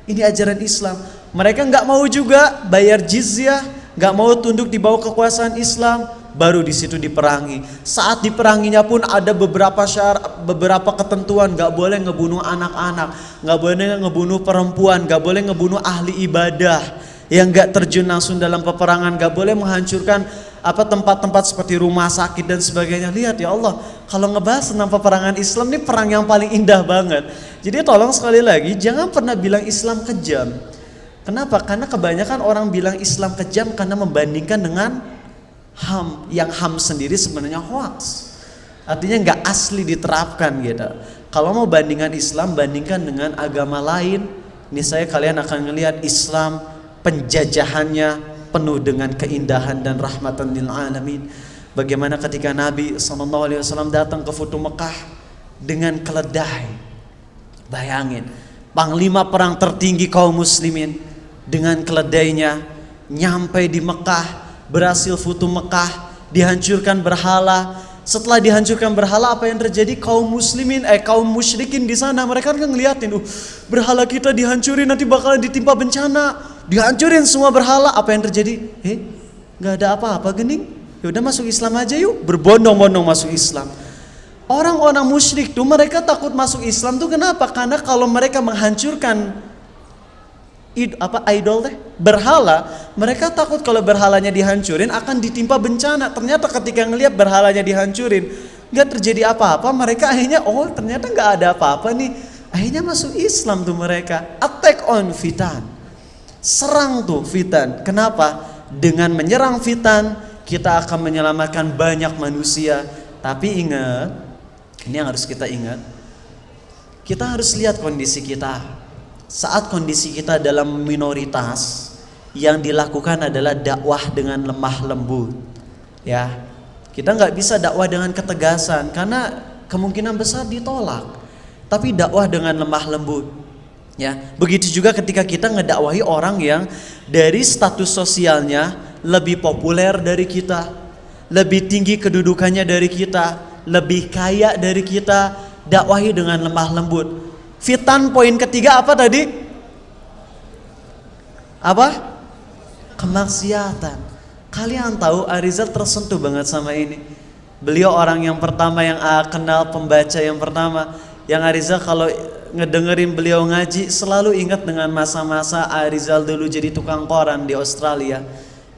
ini ajaran Islam. Mereka nggak mau juga bayar jizyah, nggak mau tunduk di bawah kekuasaan Islam. Baru di situ diperangi. Saat diperanginya pun ada beberapa syarat, beberapa ketentuan. Nggak boleh ngebunuh anak-anak, nggak boleh ngebunuh perempuan, nggak boleh ngebunuh ahli ibadah yang nggak terjun langsung dalam peperangan, nggak boleh menghancurkan tempat-tempat seperti rumah sakit dan sebagainya. Lihat ya Allah, kalau ngebahas tentang peperangan Islam ini perang yang paling indah banget. Jadi tolong sekali lagi jangan pernah bilang Islam kejam. Kenapa? Karena kebanyakan orang bilang Islam kejam karena membandingkan dengan HAM, yang HAM sendiri sebenarnya hoax. Artinya nggak asli diterapkan gitu. Kalau mau bandingkan Islam, bandingkan dengan agama lain. Niscaya kalian akan melihat Islam penjajahannya penuh dengan keindahan dan rahmatan lil alamin. Bagaimana ketika Nabi SAW datang ke Futuh Mekah dengan keledai. Bayangin, panglima perang tertinggi kaum muslimin dengan keledainya nyampe di Mekah, berhasil Futuh Mekah, dihancurkan berhala. Setelah dihancurkan berhala, apa yang terjadi? Kaum musyrikin di sana mereka kan ngeliatin, berhala kita dihancurin, nanti bakalan ditimpa bencana, dihancurin semua berhala. Apa yang terjadi? Nggak ada apa-apa gening. Ya udah masuk Islam aja yuk, berbondong-bondong masuk Islam. Orang-orang musyrik tuh mereka takut masuk Islam tuh kenapa? Karena kalau mereka menghancurkan idol berhala, mereka takut kalau berhalanya dihancurin akan ditimpa bencana. Ternyata ketika ngelihat berhalanya dihancurin, nggak terjadi apa-apa, mereka akhirnya ternyata nggak ada apa-apa nih. Akhirnya masuk Islam tuh mereka. Attack on fitan, serang tuh fitan. Kenapa? Dengan menyerang fitan kita akan menyelamatkan banyak manusia. Tapi ingat, ini yang harus kita ingat, kita harus lihat kondisi kita. Saat kondisi kita dalam minoritas, yang dilakukan adalah dakwah dengan lemah lembut. Ya, kita nggak bisa dakwah dengan ketegasan karena kemungkinan besar ditolak. Tapi dakwah dengan lemah lembut. Ya, begitu juga ketika kita ngedakwahi orang yang dari status sosialnya lebih populer dari kita, lebih tinggi kedudukannya dari kita, lebih kaya dari kita, dakwahi dengan lemah lembut. Fitan poin ketiga apa tadi? Apa? Kemaksiatan. Kalian tahu Arizal tersentuh banget sama ini. Beliau orang yang pertama yang kenal pembaca yang pertama. Yang Arizal kalau ngedengerin beliau ngaji selalu ingat dengan masa-masa Arizal dulu jadi tukang koran di Australia.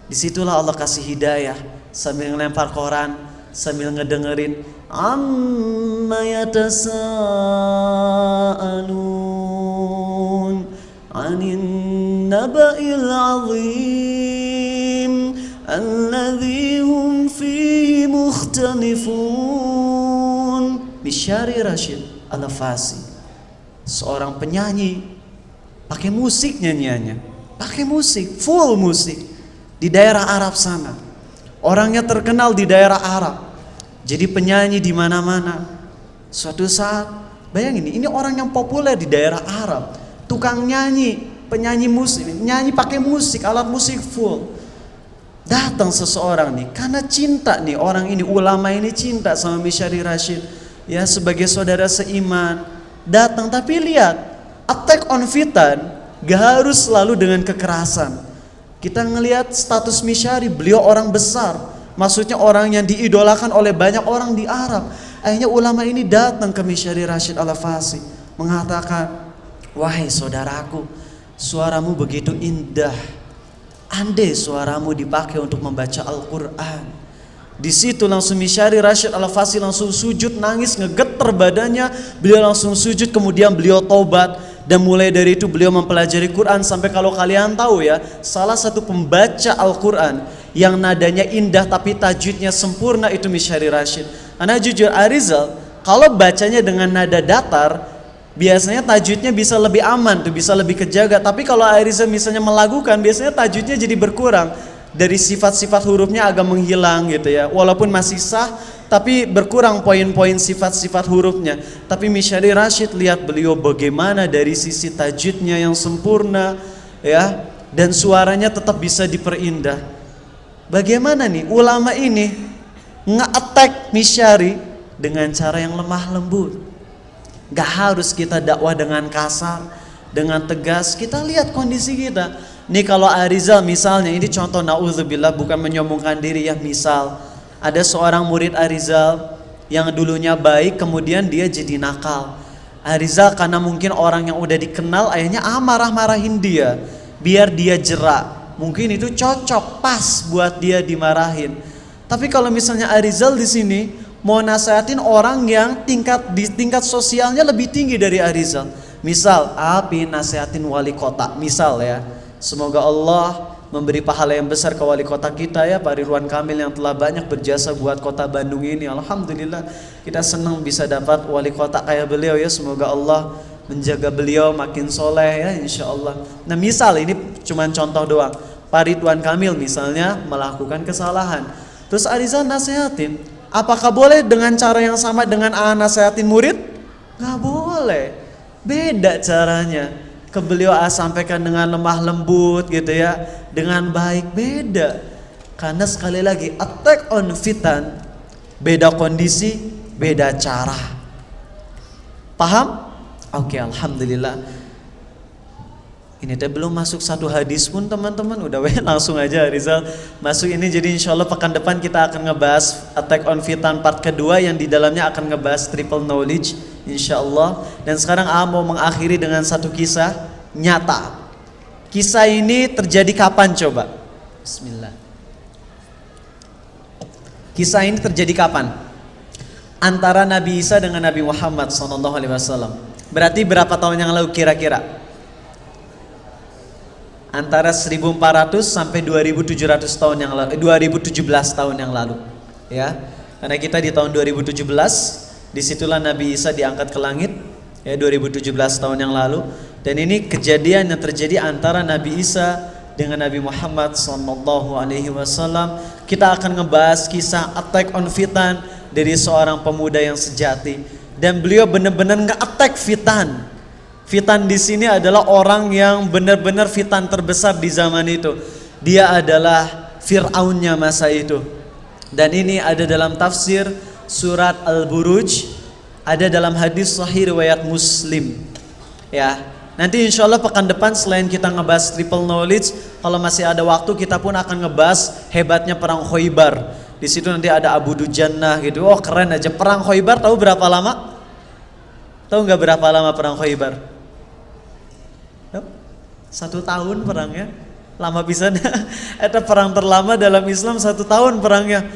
Disitulah Allah kasih hidayah sambil ngelempar koran, sambil ngedengerin amma yatasaalun 'anin naba'il 'azim alladzi hum fihi mukhtalifun. Bisyari Rashid Al-Fasi, seorang penyanyi, pakai musik nyanyiannya, pakai musik, full musik di daerah Arab sana. Orangnya terkenal di daerah Arab. Jadi penyanyi di mana-mana. Suatu saat, bayangin ini orang yang populer di daerah Arab, tukang nyanyi, penyanyi musik, nyanyi pakai musik, alat musik full. Datang seseorang nih, karena cinta nih orang ini, ulama ini cinta sama Misyari Rashid, ya sebagai saudara seiman. Datang, tapi lihat, attack on fitan gak harus selalu dengan kekerasan. Kita ngelihat status Misyari, beliau orang besar. Maksudnya orang yang diidolakan oleh banyak orang di Arab. Akhirnya ulama ini datang ke Misyari Rashid Al-Fasi, mengatakan, wahai saudaraku, suaramu begitu indah, andai suaramu dipakai untuk membaca Al-Quran. Di situ langsung Misyari Rashid Al-Fasi langsung sujud, nangis, ngegeter badannya. Beliau langsung sujud, kemudian beliau taubat. Dan mulai dari itu beliau mempelajari Quran. Sampai kalau kalian tahu ya, salah satu pembaca Al-Quran yang nadanya indah tapi tajwidnya sempurna itu Misyari Rashid. Karena jujur Arizal, kalau bacanya dengan nada datar, biasanya tajwidnya bisa lebih aman tuh, bisa lebih kejaga. Tapi kalau Arizal misalnya melakukan, biasanya tajwidnya jadi berkurang. Dari sifat-sifat hurufnya agak menghilang gitu ya. Walaupun masih sah, tapi berkurang poin-poin sifat-sifat hurufnya. Tapi Misyari Rashid, lihat beliau bagaimana dari sisi tajwidnya yang sempurna ya, dan suaranya tetap bisa diperindah. Bagaimana nih ulama ini nge-attack Misyari dengan cara yang lemah lembut. Gak harus kita dakwah dengan kasar, dengan tegas. Kita lihat kondisi kita. Nih kalau Arizal misalnya, ini contoh na'udzubillah, bukan menyombongkan diri ya. Misal ada seorang murid Arizal yang dulunya baik, kemudian dia jadi nakal. Arizal karena mungkin orang yang udah dikenal, ayahnya marah-marahin dia biar dia jerak. Mungkin itu cocok, pas buat dia dimarahin. Tapi kalau misalnya Arizal di sini mau nasehatin orang yang tingkat sosialnya lebih tinggi dari Arizal. Misal, nasehatin wali kota, misal ya. Semoga Allah memberi pahala yang besar ke wali kota kita ya, Pak Ridwan Kamil yang telah banyak berjasa buat kota Bandung ini. Alhamdulillah kita senang bisa dapat wali kota kayak beliau ya. Semoga Allah menjaga beliau makin soleh ya, insya Allah. Nah misal ini cuma contoh doang, Pak Ridwan Kamil misalnya melakukan kesalahan, terus Arizal nasehatin, apakah boleh dengan cara yang sama dengan nasehatin murid? Gak boleh, beda caranya. Ke beliau sampaikan dengan lemah lembut gitu ya, dengan baik, beda. Karena sekali lagi attack on fitan, beda kondisi, beda cara. Paham? Oke, alhamdulillah. Ini teh belum masuk satu hadis pun teman-teman, udah langsung aja Rizal masuk ini. Jadi insya Allah pekan depan kita akan ngebahas attack on fitan part kedua, yang di dalamnya akan ngebahas triple knowledge insya Allah. Dan sekarang mau mengakhiri dengan satu kisah nyata. Kisah ini terjadi kapan coba? Bismillah. Kisah ini terjadi kapan? Antara Nabi Isa dengan Nabi Muhammad SAW. Berarti berapa tahun yang lalu kira-kira? Antara 1400 sampai 2700 tahun yang lalu, 2017 tahun yang lalu ya. Karena kita di tahun 2017, disitulah Nabi Isa diangkat ke langit ya, 2017 tahun yang lalu. Dan ini kejadian yang terjadi antara Nabi Isa dengan Nabi Muhammad SAW. Kita akan ngebahas kisah attack on fitan dari seorang pemuda yang sejati, dan beliau benar-benar nge-attack fitan. Fitan di sini adalah orang yang benar-benar fitan terbesar di zaman itu. Dia adalah Fir'aunnya masa itu. Dan ini ada dalam tafsir surat Al-Buruj, ada dalam hadis sahih riwayat Muslim. Ya, nanti insya Allah pekan depan selain kita ngebahas triple knowledge, kalau masih ada waktu kita pun akan ngebahas hebatnya perang Khoibar. Di situ nanti ada Abu Dujannah gitu. Oh keren aja perang Khoibar. Tahu berapa lama? Tahu nggak berapa lama perang Khoibar? 1 tahun perangnya, lama pisan. Itu perang terlama dalam Islam, 1 tahun perangnya.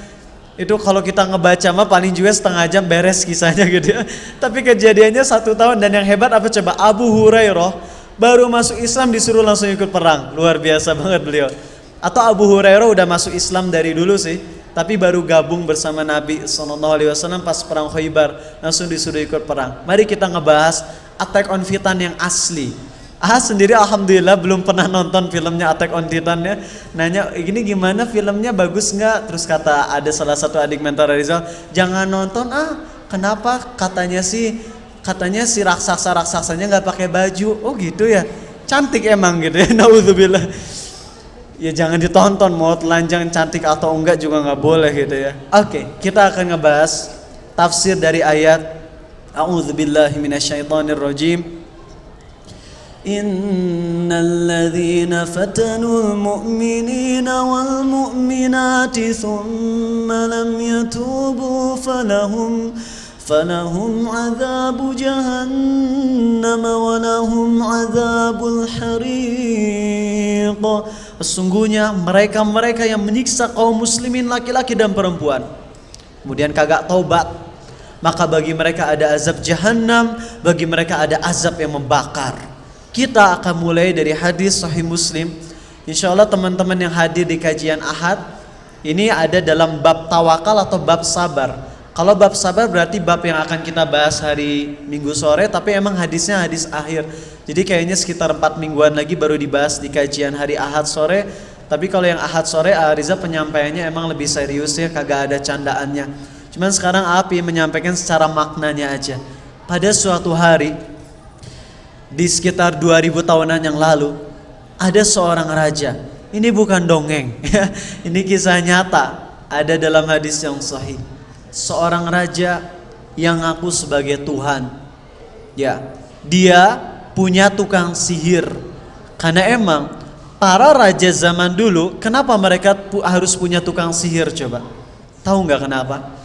Itu kalau kita ngebaca mah paling juga setengah jam beres kisahnya gitu ya. Tapi kejadiannya 1 tahun, dan yang hebat apa coba? Abu Hurairah baru masuk Islam disuruh langsung ikut perang, luar biasa banget beliau. Atau Abu Hurairah udah masuk Islam dari dulu sih, tapi baru gabung bersama Nabi SAW pas perang Khoibar, langsung disuruh ikut perang. Mari kita ngebahas attack on fitan yang asli. Sendiri alhamdulillah belum pernah nonton filmnya Attack on Titan ya. Nanya ini gimana filmnya, bagus nggak? Terus kata ada salah satu adik mentor Rizal, jangan nonton kenapa? Katanya si raksasanya nggak pakai baju. Oh gitu ya, cantik emang gitu ya. Naudzubillah. Ya jangan ditonton, mau telanjang cantik atau enggak juga nggak boleh gitu ya. Oke, kita akan ngebahas tafsir dari ayat A'udzubillahi minasyaitonirrajim. Innal ladzina fatanul mu'minina wal mu'minati thumma lam yatubu falahum adzabu jahannam wa lahum adzabul hariq sesungguhnya mereka-mereka yang menyiksa kaum muslimin laki-laki dan perempuan, kemudian kagak taubat, maka bagi mereka ada azab jahanam, bagi mereka ada azab yang membakar. Kita akan mulai dari hadis Sahih Muslim. Insya Allah teman-teman yang hadir di kajian Ahad ini ada dalam bab tawakal atau bab sabar. Kalau bab sabar berarti bab yang akan kita bahas hari Minggu sore, tapi emang hadisnya hadis akhir. Jadi kayaknya sekitar 4 mingguan lagi baru dibahas di kajian hari Ahad sore. Tapi kalau yang Ahad sore Riza penyampaiannya emang lebih serius ya, kagak ada candaannya. Cuman sekarang Api menyampaikan secara maknanya aja. Pada suatu hari di sekitar 2000 tahunan yang lalu ada seorang raja. Ini bukan dongeng ya. Ini kisah nyata, ada dalam hadis yang sahih. Seorang raja yang ngaku sebagai Tuhan. Ya, dia punya tukang sihir. Karena emang para raja zaman dulu, kenapa mereka harus punya tukang sihir coba? Tahu nggak kenapa?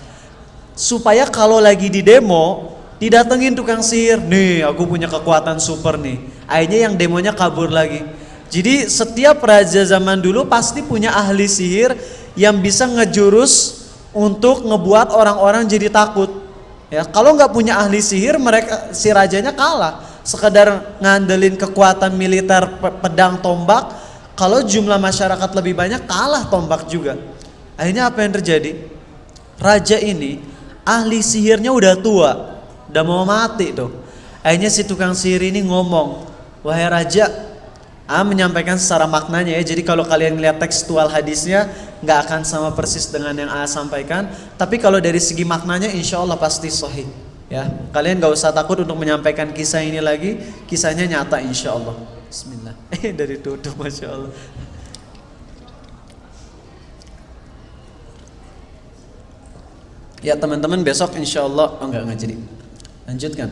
Supaya kalau lagi di demo, didatengin tukang sihir. Nih, aku punya kekuatan super nih. Akhirnya yang demonya kabur lagi. Jadi setiap raja zaman dulu pasti punya ahli sihir yang bisa ngejurus untuk ngebuat orang-orang jadi takut. Ya, kalau nggak punya ahli sihir, mereka si rajanya kalah. Sekedar ngandelin kekuatan militer pedang tombak, kalau jumlah masyarakat lebih banyak kalah tombak juga. Akhirnya apa yang terjadi? Raja ini ahli sihirnya udah tua, udah mau mati tuh. Akhirnya si tukang sihir ini ngomong, "Wahai raja," menyampaikan secara maknanya ya. Jadi kalau kalian lihat tekstual hadisnya nggak akan sama persis dengan yang sampaikan, tapi kalau dari segi maknanya insya Allah pasti sahih ya. Kalian nggak usah takut untuk menyampaikan kisah ini lagi, kisahnya nyata insya Allah. Bismillah. Dari tutup, masya Allah. Ya teman-teman, besok insya Allah enggak jadi. Lanjutkan.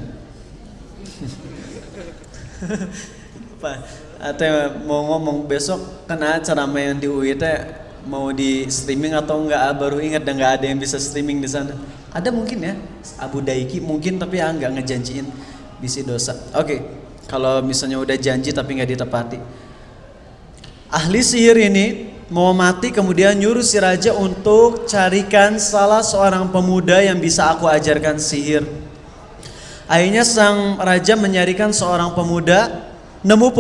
Atau mau ngomong besok kan acara main di UI teh mau di streaming atau enggak, baru ingat dan enggak ada yang bisa streaming di sana. Ada mungkin ya, Abu Daiki mungkin, tapi enggak ngejanjiin, bisi dosa. Oke, kalau misalnya udah janji tapi enggak ditepati. Ahli sihir ini mau mati, kemudian nyuruh si raja untuk carikan salah seorang pemuda yang bisa aku ajarkan sihir. Akhirnya sang raja menyarikan seorang pemuda. Nemu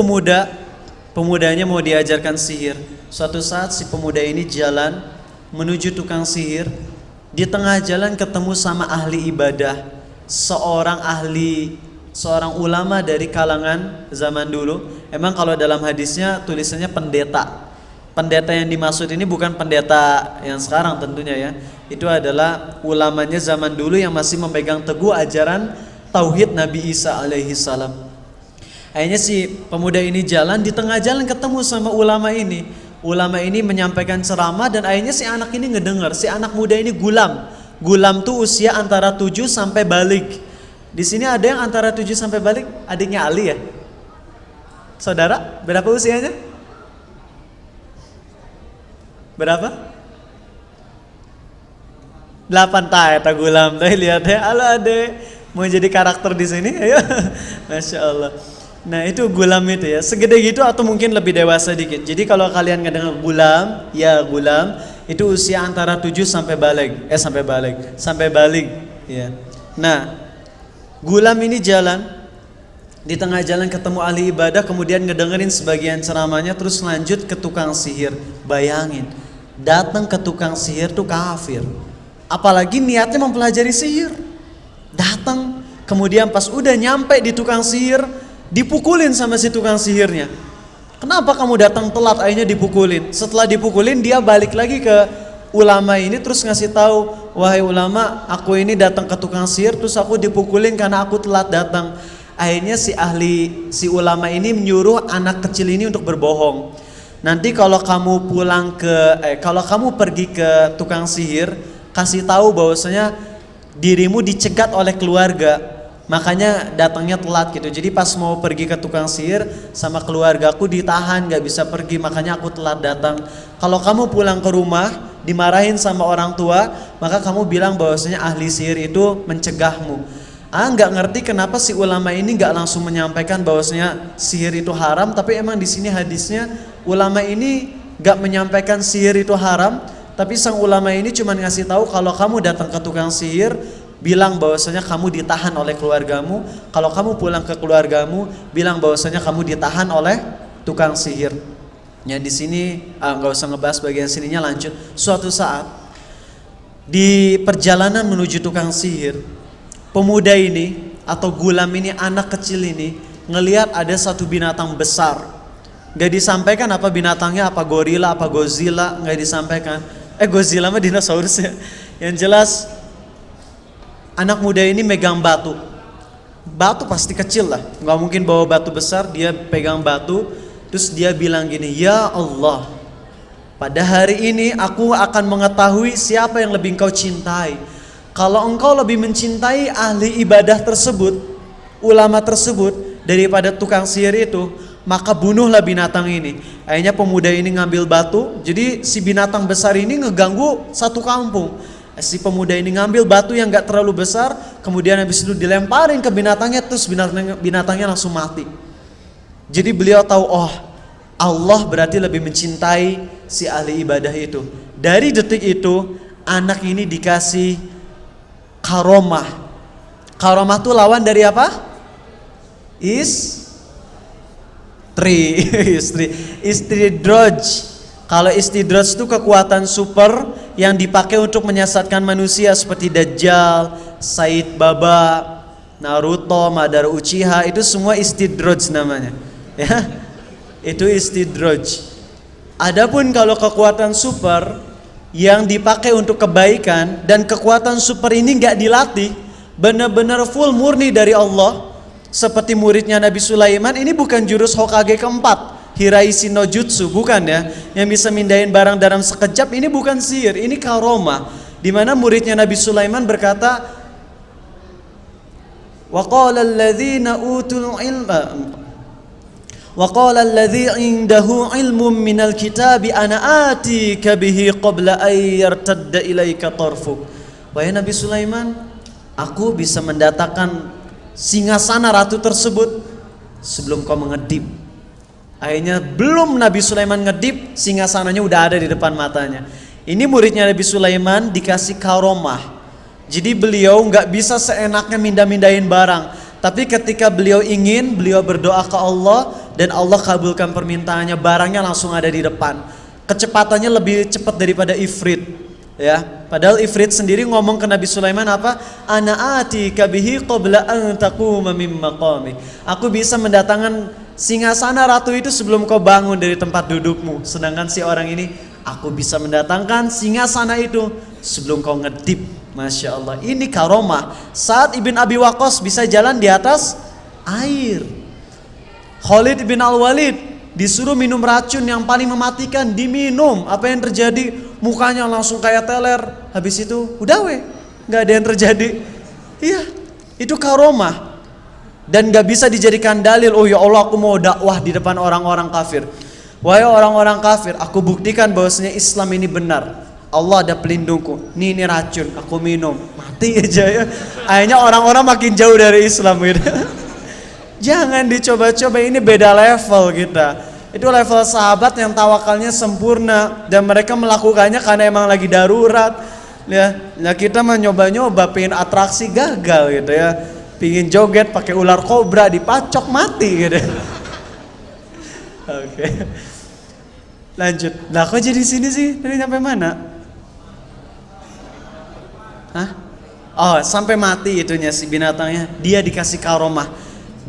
pemudanya mau diajarkan sihir. Suatu saat si pemuda ini jalan menuju tukang sihir. Di tengah jalan ketemu sama ahli ibadah, seorang ulama dari kalangan zaman dulu. Emang kalau dalam hadisnya tulisannya pendeta. Pendeta yang dimaksud ini bukan pendeta yang sekarang tentunya ya. Itu adalah ulamanya zaman dulu yang masih memegang teguh ajaran tauhid Nabi Isa alaihi salam. Akhirnya si pemuda ini jalan, di tengah jalan ketemu sama ulama ini. Ulama ini menyampaikan ceramah dan akhirnya si anak ini ngedengar. Si anak muda ini gulam. Gulam tuh usia antara 7 sampai balik. Di sini ada yang antara 7 sampai balik, adiknya Ali ya? Saudara, berapa usianya? Berapa? 8 tahun gulam. Tuh lihat ya, halo adek, mau jadi karakter di sini? Ayo. Masya Allah. Nah itu gulam itu ya, segede gitu atau mungkin lebih dewasa dikit. Jadi kalau kalian ngedengar gulam, ya gulam itu usia antara 7 sampai balik. Sampai balik ya. Nah, gulam ini jalan, di tengah jalan ketemu ahli ibadah, kemudian ngedengerin sebagian ceramahnya, terus lanjut ke tukang sihir. Bayangin, datang ke tukang sihir tuh kafir. Apalagi niatnya mempelajari sihir. Datang, kemudian pas udah nyampe di tukang sihir, dipukulin sama si tukang sihirnya. Kenapa kamu datang telat? Akhirnya dipukulin. Setelah dipukulin dia balik lagi ke ulama ini terus ngasih tahu, wahai ulama, aku ini datang ke tukang sihir terus aku dipukulin karena aku telat datang. Akhirnya si ulama ini menyuruh anak kecil ini untuk berbohong. Nanti kalau kamu kalau kamu pergi ke tukang sihir, kasih tahu bahwasanya dirimu dicegat oleh keluarga. Makanya datangnya telat gitu. Jadi pas mau pergi ke tukang sihir sama keluargaku ditahan, gak bisa pergi, makanya aku telat datang. Kalau kamu pulang ke rumah dimarahin sama orang tua, maka kamu bilang bahwasanya ahli sihir itu mencegahmu. Gak ngerti kenapa si ulama ini gak langsung menyampaikan bahwasanya sihir itu haram, tapi emang di sini hadisnya ulama ini gak menyampaikan sihir itu haram, tapi sang ulama ini cuma ngasih tahu kalau kamu datang ke tukang sihir, bilang bahwasanya kamu ditahan oleh keluargamu. Kalau kamu pulang ke keluargamu, bilang bahwasanya kamu ditahan oleh tukang sihir. Ya di sini nggak usah ngebahas bagian sininya, lanjut. Suatu saat di perjalanan menuju tukang sihir, pemuda ini atau gulam ini, anak kecil ini ngelihat ada satu binatang besar. Gak disampaikan apa binatangnya, apa gorila, apa Godzilla, gak disampaikan. Godzilla mah dinosaurus ya. Yang jelas anak muda ini megang batu. Batu pasti kecil lah, gak mungkin bawa batu besar. Dia pegang batu, terus dia bilang gini, ya Allah, pada hari ini aku akan mengetahui siapa yang lebih engkau cintai. Kalau engkau lebih mencintai ahli ibadah tersebut, ulama tersebut, daripada tukang sihir itu, maka bunuhlah binatang ini. Akhirnya pemuda ini ngambil batu. Jadi si binatang besar ini ngeganggu satu kampung. Si pemuda ini ngambil batu yang gak terlalu besar, kemudian habis itu dilemparin ke binatangnya, terus binatangnya langsung mati. Jadi beliau tahu, oh Allah berarti lebih mencintai si ahli ibadah itu. Dari detik itu anak ini dikasih karomah. Karomah itu lawan dari apa? Istidroj. Kalau istidroj itu kekuatan super yang dipakai untuk menyesatkan manusia seperti Dajjal, Said Baba, Naruto, Madara Uchiha, itu semua istidroj namanya. Ya, itu istidroj. Adapun kalau kekuatan super yang dipakai untuk kebaikan, dan kekuatan super ini nggak dilatih, benar-benar full murni dari Allah, seperti muridnya Nabi Sulaiman. Ini bukan jurus Hokage keempat, Hiraishi no Jutsu, bukan ya, yang bisa mindahin barang dalam sekejap. Ini bukan sihir, ini karomah, di mana muridnya Nabi Sulaiman berkata, wa qala alladhina utul ilma wa qala alladhi indahu ilmun minal kitabi ana atika bihi qabla ay yartadda ilaika tarfuk. Wahai Nabi Sulaiman, aku bisa mendatangkan singgasana ratu tersebut sebelum kau mengedip. Akhirnya belum Nabi Sulaiman ngedip, singgasananya udah ada di depan matanya. Ini muridnya Nabi Sulaiman dikasih karomah. Jadi beliau nggak bisa seenaknya mindah-mindahin barang. Tapi ketika beliau ingin, beliau berdoa ke Allah dan Allah kabulkan permintaannya, barangnya langsung ada di depan. Kecepatannya lebih cepat daripada Ifrit. Ya, padahal Ifrit sendiri ngomong ke Nabi Sulaiman apa? Ana atika bihi qabla an taquma min maqami. Aku bisa mendatangkan singgasana ratu itu sebelum kau bangun dari tempat dudukmu. Sedangkan si orang ini, aku bisa mendatangkan singgasana itu sebelum kau ngedip. Masya Allah, ini karomah. Saat Ibn Abi Waqqas bisa jalan di atas air. Khalid bin Al-Walid disuruh minum racun yang paling mematikan, diminum. Apa yang terjadi? Mukanya langsung kayak teler. Habis itu udah gak ada yang terjadi. Iya, itu karomah. Dan gak bisa dijadikan dalil, oh ya Allah aku mau dakwah di depan orang-orang kafir. Wahai orang-orang kafir, aku buktikan bahwasanya Islam ini benar. Allah ada pelindungku. Ini racun, aku minum, mati aja ya. Akhirnya orang-orang makin jauh dari Islam gitu. Jangan dicoba-coba, ini beda level kita. Itu level sahabat yang tawakalnya sempurna dan mereka melakukannya karena emang lagi darurat. Ya, nah kita mah nyoba-nyoba pengen atraksi gagal gitu ya. Pingin joget pakai ular kobra dipacok mati gitu. Oke. Lanjut. Nah, kok jadi sini sih? Tadi sampai mana? Hah? Oh, sampai mati itunya si binatangnya. Dia dikasih karomah.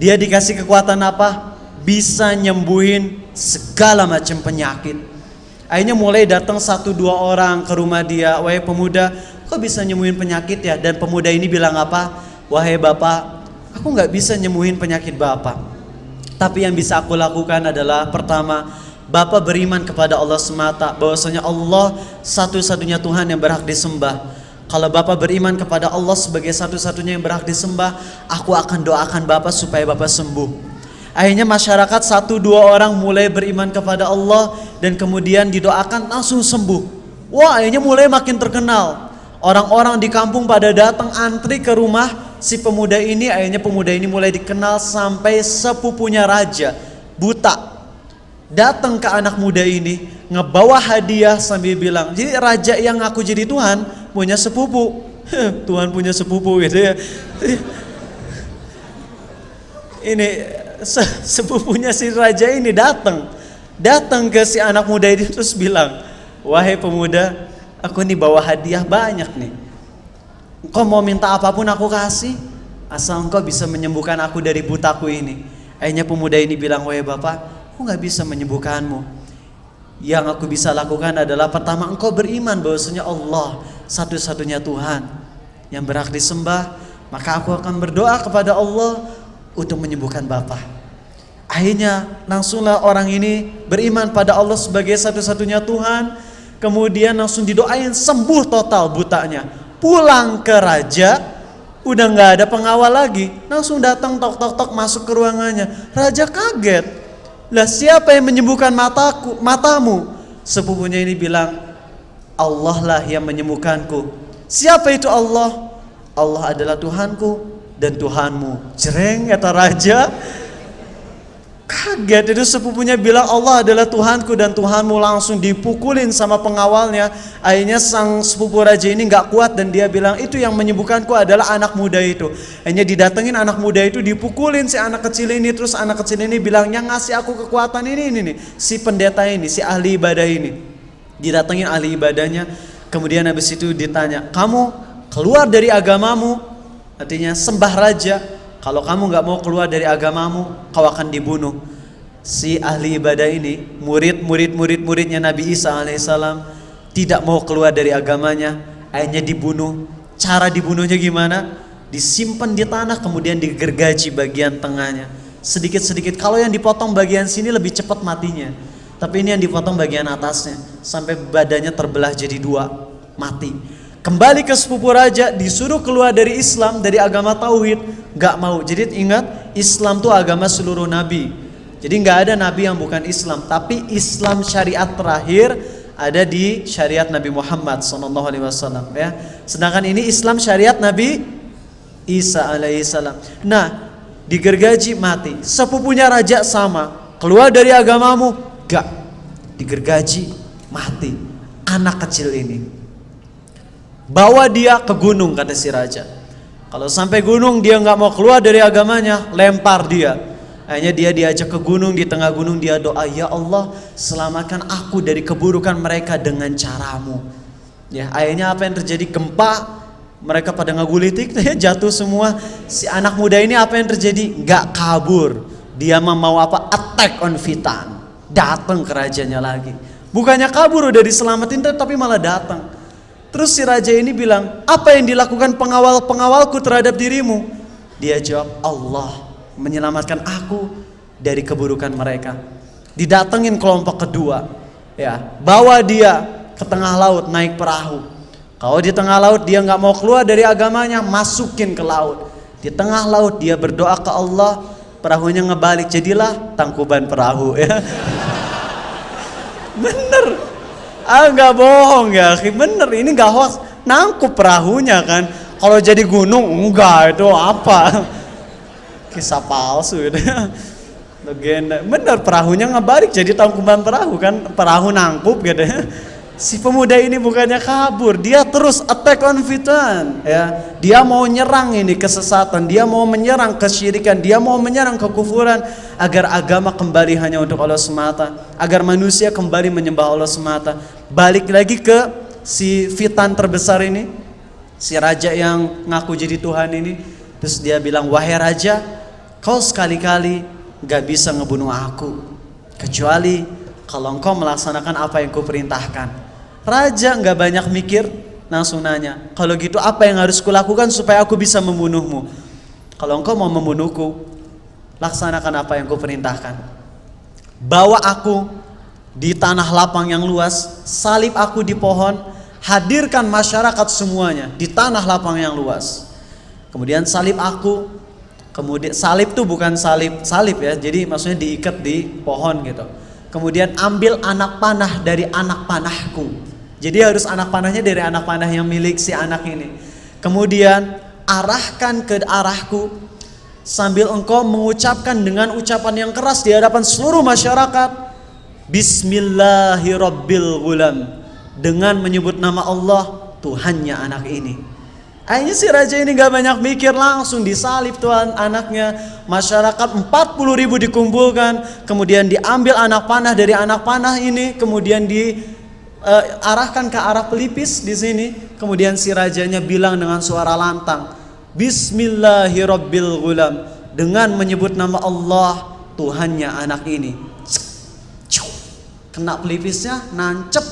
Dia dikasih kekuatan apa? Bisa nyembuhin segala macam penyakit. Akhirnya mulai datang 1-2 orang ke rumah dia. Wahai pemuda, kok bisa nyembuhin penyakit ya? Dan pemuda ini bilang apa? Wahai bapak, aku gak bisa nyembuhin penyakit bapak. Tapi yang bisa aku lakukan adalah, pertama, bapak beriman kepada Allah semata, bahwasanya Allah satu-satunya Tuhan yang berhak disembah. Kalau bapak beriman kepada Allah sebagai satu-satunya yang berhak disembah, aku akan doakan bapak supaya bapak sembuh. Akhirnya masyarakat 1-2 orang mulai beriman kepada Allah dan kemudian didoakan langsung sembuh. Wah, akhirnya mulai makin terkenal. Orang-orang di kampung pada datang antri ke rumah si pemuda ini. Akhirnya pemuda ini mulai dikenal sampai sepupunya raja, buta. datang ke anak muda ini, ngebawa hadiah sambil bilang, jadi raja yang ngaku jadi Tuhan punya sepupu. Tuhan punya sepupu gitu ya. Ini sepupunya si raja ini datang ke si anak muda ini terus bilang, wahai pemuda, aku nih bawa hadiah banyak nih. Engkau mau minta apapun aku kasih, asal engkau bisa menyembuhkan aku dari butaku ini. Akhirnya pemuda ini bilang, wahai bapak, aku gak bisa menyembuhkanmu. Yang aku bisa lakukan adalah pertama, engkau beriman bahwasanya Allah satu-satunya Tuhan yang berhak disembah, maka aku akan berdoa kepada Allah untuk menyembuhkan bapak. Akhirnya langsunglah orang ini beriman pada Allah sebagai satu-satunya Tuhan. Kemudian langsung didoain sembuh total butanya. Pulang ke raja, udah gak ada pengawal lagi, langsung datang tok masuk ke ruangannya. Raja kaget, lah siapa yang menyembuhkan matamu? Sepupunya ini bilang, Allah lah yang menyembuhkanku. Siapa itu Allah? Allah adalah Tuhanku dan Tuhanmu. Jereng kata raja. Kaget itu sepupunya bilang Allah adalah Tuhanku dan Tuhanmu, langsung dipukulin sama pengawalnya. Akhirnya sang sepupu raja ini gak kuat dan dia bilang itu yang menyembuhkanku adalah anak muda itu. Akhirnya didatengin anak muda itu, dipukulin si anak kecil ini. Terus anak kecil ini bilang yang ngasih aku kekuatan ini nih, si pendeta ini, si ahli ibadah ini. Didatengin ahli ibadahnya, kemudian habis itu ditanya, kamu keluar dari agamamu, artinya sembah raja. Kalau kamu gak mau keluar dari agamamu, kau akan dibunuh. Si ahli ibadah ini, muridnya Nabi Isa alaihissalam, tidak mau keluar dari agamanya. Akhirnya dibunuh. Cara dibunuhnya gimana? Disimpan di tanah, kemudian digergaji bagian tengahnya. Sedikit-sedikit. Kalau yang dipotong bagian sini lebih cepat matinya, tapi ini yang dipotong bagian atasnya, sampai badannya terbelah jadi dua, mati. Kembali ke sepupu raja, disuruh keluar dari Islam, dari agama tauhid, gak mau. Jadi ingat, Islam itu agama seluruh nabi. Jadi gak ada nabi yang bukan Islam. Tapi Islam syariat terakhir ada di syariat Nabi Muhammad SAW ya. Sedangkan ini Islam syariat Nabi Isa alaihissalam. Nah, digergaji mati. Sepupunya raja sama, keluar dari agamamu, gak, digergaji mati. Anak kecil ini, bawa dia ke gunung, kata si raja. Kalau sampai gunung dia nggak mau keluar dari agamanya, lempar dia. Akhirnya dia diajak ke gunung, di tengah gunung dia doa, ya Allah selamatkan aku dari keburukan mereka dengan caramu. Ya, akhirnya apa yang terjadi? Gempa, mereka pada ngagulitik, jatuh semua. Si anak muda ini apa yang terjadi? Nggak kabur, dia mau apa? Attack on Fitan, datang ke rajanya lagi. Bukannya kabur udah diselamatin, tapi malah datang. Terus si raja ini bilang, apa yang dilakukan pengawalku terhadap dirimu? Dia jawab, Allah menyelamatkan aku dari keburukan mereka. Didatengin kelompok kedua, ya, bawa dia ke tengah laut, naik perahu. Kalau di tengah laut dia nggak mau keluar dari agamanya, masukin ke laut. Di tengah laut dia berdoa ke Allah, perahunya ngebalik, jadilah Tangkuban Perahu. Ya. Bener. Nggak bohong ya, bener, ini nggak hoax, nangkup perahunya kan. Kalau jadi gunung enggak, itu apa? Kisah palsu gitu. Legenda. Bener, perahunya ngebalik jadi Tangkuban Perahu kan, perahu nangkup gitu. Si pemuda ini bukannya kabur, dia terus attack on Fitan ya. Dia mau nyerang ini kesesatan, dia mau menyerang kesyirikan, dia mau menyerang kekufuran, agar agama kembali hanya untuk Allah semata, agar manusia kembali menyembah Allah semata. Balik lagi ke si Fitan terbesar ini, si raja yang ngaku jadi Tuhan ini. Terus dia bilang, wahai raja, kau sekali-kali gak bisa ngebunuh aku, kecuali kalau engkau melaksanakan apa yang kuperintahkan. Raja gak banyak mikir, langsung nanya, kalau gitu apa yang harus kulakukan supaya aku bisa membunuhmu? Kalau engkau mau membunuhku, laksanakan apa yang kuperintahkan. Bawa aku di tanah lapang yang luas, salib aku di pohon, hadirkan masyarakat semuanya di tanah lapang yang luas. Kemudian salib aku, kemudian salib tuh bukan salib ya, jadi maksudnya diikat di pohon gitu. Kemudian ambil anak panah dari anak panahku. Jadi harus anak panahnya dari anak panah yang milik si anak ini. Kemudian arahkan ke arahku sambil engkau mengucapkan dengan ucapan yang keras di hadapan seluruh masyarakat, Bismillahirrabbilghulam, dengan menyebut nama Allah Tuhannya anak ini. Akhirnya si raja ini gak banyak mikir, langsung disalib Tuhan anaknya. Masyarakat 40.000 dikumpulkan, kemudian diambil anak panah dari anak panah ini, kemudian diarahkan ke arah pelipis di sini. Kemudian si rajanya bilang dengan suara lantang, Bismillahirrabbilghulam, dengan menyebut nama Allah Tuhannya anak ini. Kena pelipisnya, nancep,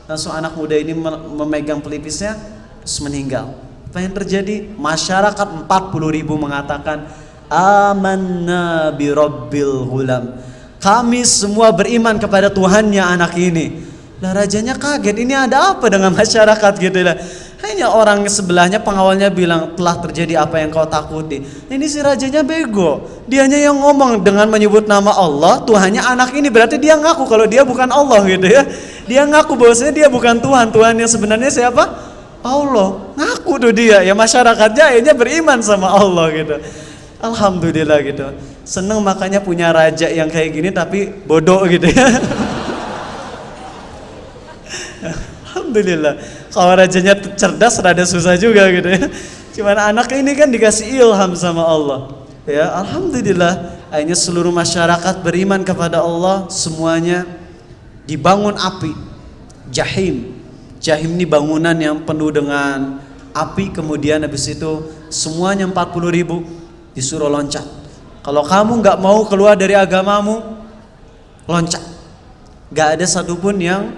langsung anak muda ini memegang pelipisnya, terus meninggal. Apa yang terjadi? Masyarakat 40.000 mengatakan, amanna bi rabbil ghulam, kami semua beriman kepada Tuhannya anak ini. Lah rajanya kaget, ini ada apa dengan masyarakat gitu lah. Hanya orang sebelahnya, pengawalnya bilang, telah terjadi apa yang kau takuti. Ini si rajanya bego, dianya yang ngomong dengan menyebut nama Allah Tuhannya anak ini, berarti dia ngaku kalau dia bukan Allah gitu ya. Dia ngaku bahwasanya dia bukan Tuhan. Tuhan yang sebenarnya siapa? Allah. Ngaku tuh dia, ya masyarakatnya akhirnya beriman sama Allah gitu. Alhamdulillah gitu. Seneng makanya punya raja yang kayak gini tapi bodoh gitu ya. Alhamdulillah. Kalau rajanya cerdas rada susah juga gitu ya. Cuman anak ini kan dikasih ilham sama Allah. Ya, alhamdulillah. Akhirnya seluruh masyarakat beriman kepada Allah, semuanya dibangun api. Jahim. Jahim ini bangunan yang penuh dengan api, kemudian habis itu semuanya 40.000 disuruh loncat. Kalau kamu nggak mau keluar dari agamamu, loncat. Nggak ada satupun yang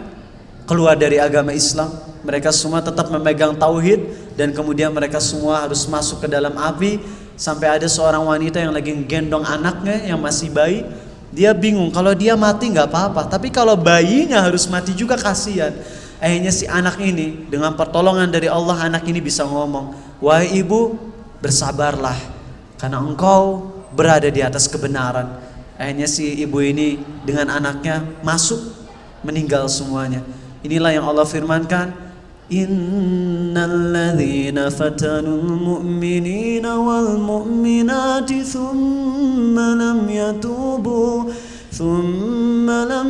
keluar dari agama Islam. Mereka semua tetap memegang tauhid, dan kemudian mereka semua harus masuk ke dalam api. Sampai ada seorang wanita yang lagi gendong anaknya yang masih bayi. Dia bingung, kalau dia mati nggak apa-apa, tapi kalau bayinya harus mati juga kasihan. Akhirnya si anak ini dengan pertolongan dari Allah, anak ini bisa ngomong, wahai ibu, bersabarlah karena engkau berada di atas kebenaran. Akhirnya si ibu ini dengan anaknya masuk, meninggal semuanya. Inilah yang Allah firmankan, innalladzina fatanul mu'minina wal mu'minati thumma lam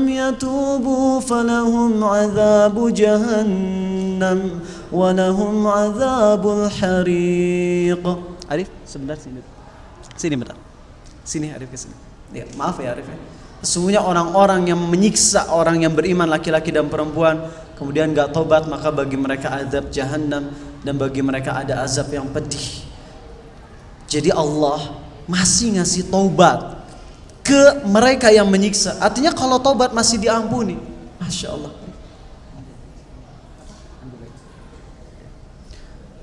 yatubu falahum adzabu jahannam wa lahum adzabul hariq. Arif, sebentar sini. Sini bentar. Sini Arif, ke sini. Ya, maaf ya Arif ya. Sesungguhnya orang-orang yang menyiksa orang yang beriman laki-laki dan perempuan kemudian gak tobat, maka bagi mereka azab jahannam dan bagi mereka ada azab yang pedih. Jadi Allah masih ngasih taubat ke mereka yang menyiksa. Artinya kalau tobat masih diampuni. Masya Allah.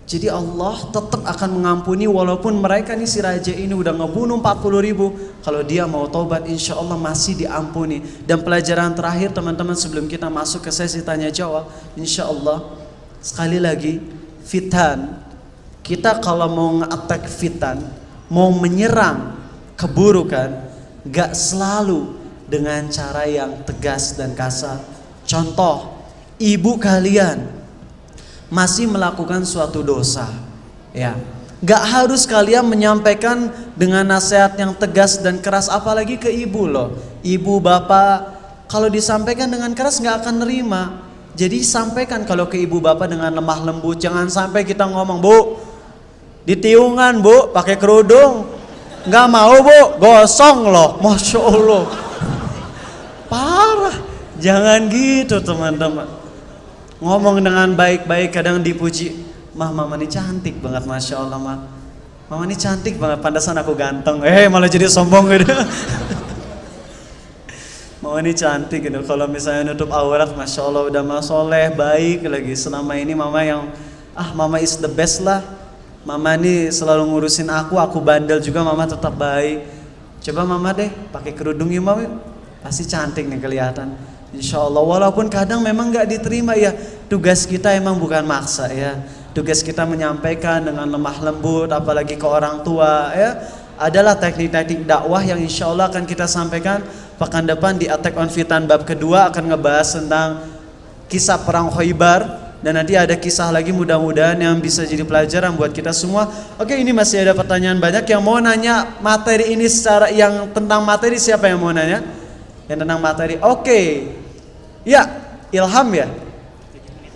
Jadi Allah tetap akan mengampuni walaupun mereka nih, si raja ini udah ngebunuh 40.000. Kalau dia mau tobat, insya Allah masih diampuni. Dan pelajaran terakhir teman-teman sebelum kita masuk ke sesi tanya jawab, insya Allah sekali lagi, fitan, kita kalau mau nge-attack fitan, mau menyerang keburukan, gak selalu dengan cara yang tegas dan kasar. Contoh, ibu kalian masih melakukan suatu dosa, ya, gak harus kalian menyampaikan dengan nasihat yang tegas dan keras, apalagi ke ibu loh. Ibu bapak kalau disampaikan dengan keras gak akan nerima. Jadi sampaikan kalau ke ibu bapak dengan lemah lembut. Jangan sampai kita ngomong, bu, ditiungan bu, pakai kerudung, nggak mau bu, gosong loh, masya Allah, parah. Jangan gitu teman-teman. Ngomong dengan baik-baik, kadang dipuji, mama ini cantik banget, masya Allah mama ini cantik banget, pantesan aku ganteng. Malah jadi sombong gitu. Mama ini cantik gitu. Kalau misalnya nutup aurat, masya Allah udah soleh, baik lagi. Selama ini mama yang mama is the best lah. Mama nih selalu ngurusin aku bandel juga, mama tetap baik. Coba mama deh pakai kerudung ya mama, pasti cantik nih kelihatan. Insya Allah, walaupun kadang memang gak diterima ya. Tugas kita emang bukan maksa ya. Tugas kita menyampaikan dengan lemah lembut, apalagi ke orang tua ya. Adalah teknik-teknik dakwah yang insya Allah akan kita sampaikan pekan depan di Attack on Fitan bab kedua, akan ngebahas tentang kisah perang Khaybar. Dan nanti ada kisah lagi, mudah-mudahan yang bisa jadi pelajaran buat kita semua. Oke, ini masih ada pertanyaan banyak. Yang mau nanya materi ini secara yang tentang materi, siapa yang mau nanya? Yang tentang materi. Oke. Ya, Ilham ya.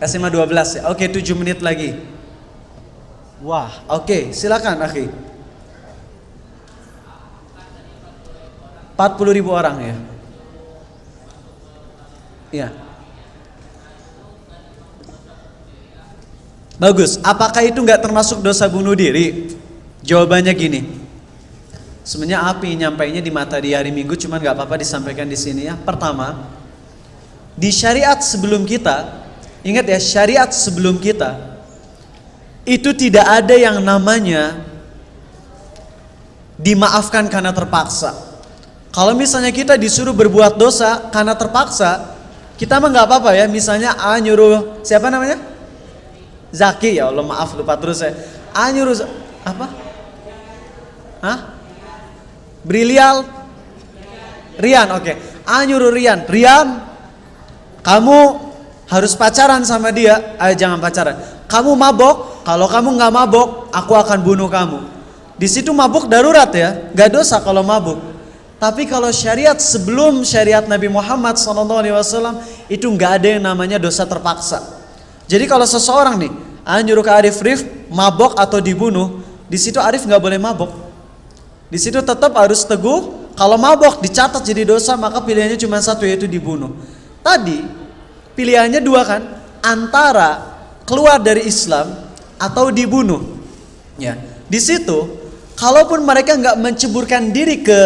SMA 12 ya. Oke, 7 menit lagi. Wah, oke, silakan akhi. 40.000 orang ya. Iya. Bagus. Apakah itu nggak termasuk dosa bunuh diri? Jawabannya gini. Sebenarnya api nyampainya di materi hari Minggu, cuman nggak apa-apa disampaikan di sini ya. Pertama, di syariat sebelum kita, ingat ya, syariat sebelum kita itu tidak ada yang namanya dimaafkan karena terpaksa. Kalau misalnya kita disuruh berbuat dosa karena terpaksa, kita mah nggak apa-apa ya. Misalnya A nyuruh siapa namanya? Zaki, ya Allah maaf lupa terus saya. A nyuruh apa? Hah? Brilial? Rian, oke. A nyuruh Rian, kamu harus pacaran sama dia. Jangan pacaran. Kamu mabok, kalau kamu nggak mabok, aku akan bunuh kamu. Di situ mabuk darurat ya, nggak dosa kalau mabuk. Tapi kalau syariat sebelum syariat Nabi Muhammad SAW itu nggak ada yang namanya dosa terpaksa. Jadi kalau seseorang nih nyuruh ke Arif, mabok atau dibunuh, di situ Arif nggak boleh mabok. Di situ tetap harus teguh. Kalau mabok dicatat jadi dosa, maka pilihannya cuma satu, yaitu dibunuh. Tadi pilihannya dua kan, antara keluar dari Islam atau dibunuh. Ya, di situ kalaupun mereka nggak menceburkan diri ke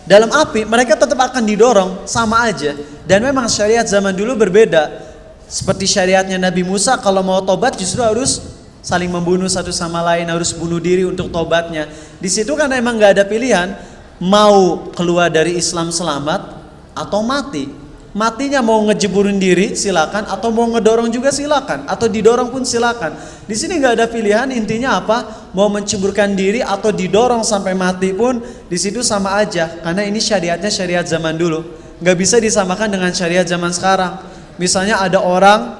dalam api, mereka tetap akan didorong, sama aja. Dan memang syariat zaman dulu berbeda. Seperti syariatnya Nabi Musa, kalau mau tobat justru harus saling membunuh satu sama lain, harus bunuh diri untuk tobatnya. Di situ kan emang nggak ada pilihan, mau keluar dari Islam selamat atau mati. Matinya mau ngejeburin diri silakan, atau mau ngedorong juga silakan, atau didorong pun silakan. Di sini nggak ada pilihan, intinya apa? Mau menceburkan diri atau didorong sampai mati pun di situ sama aja, karena ini syariatnya syariat zaman dulu, nggak bisa disamakan dengan syariat zaman sekarang. Misalnya ada orang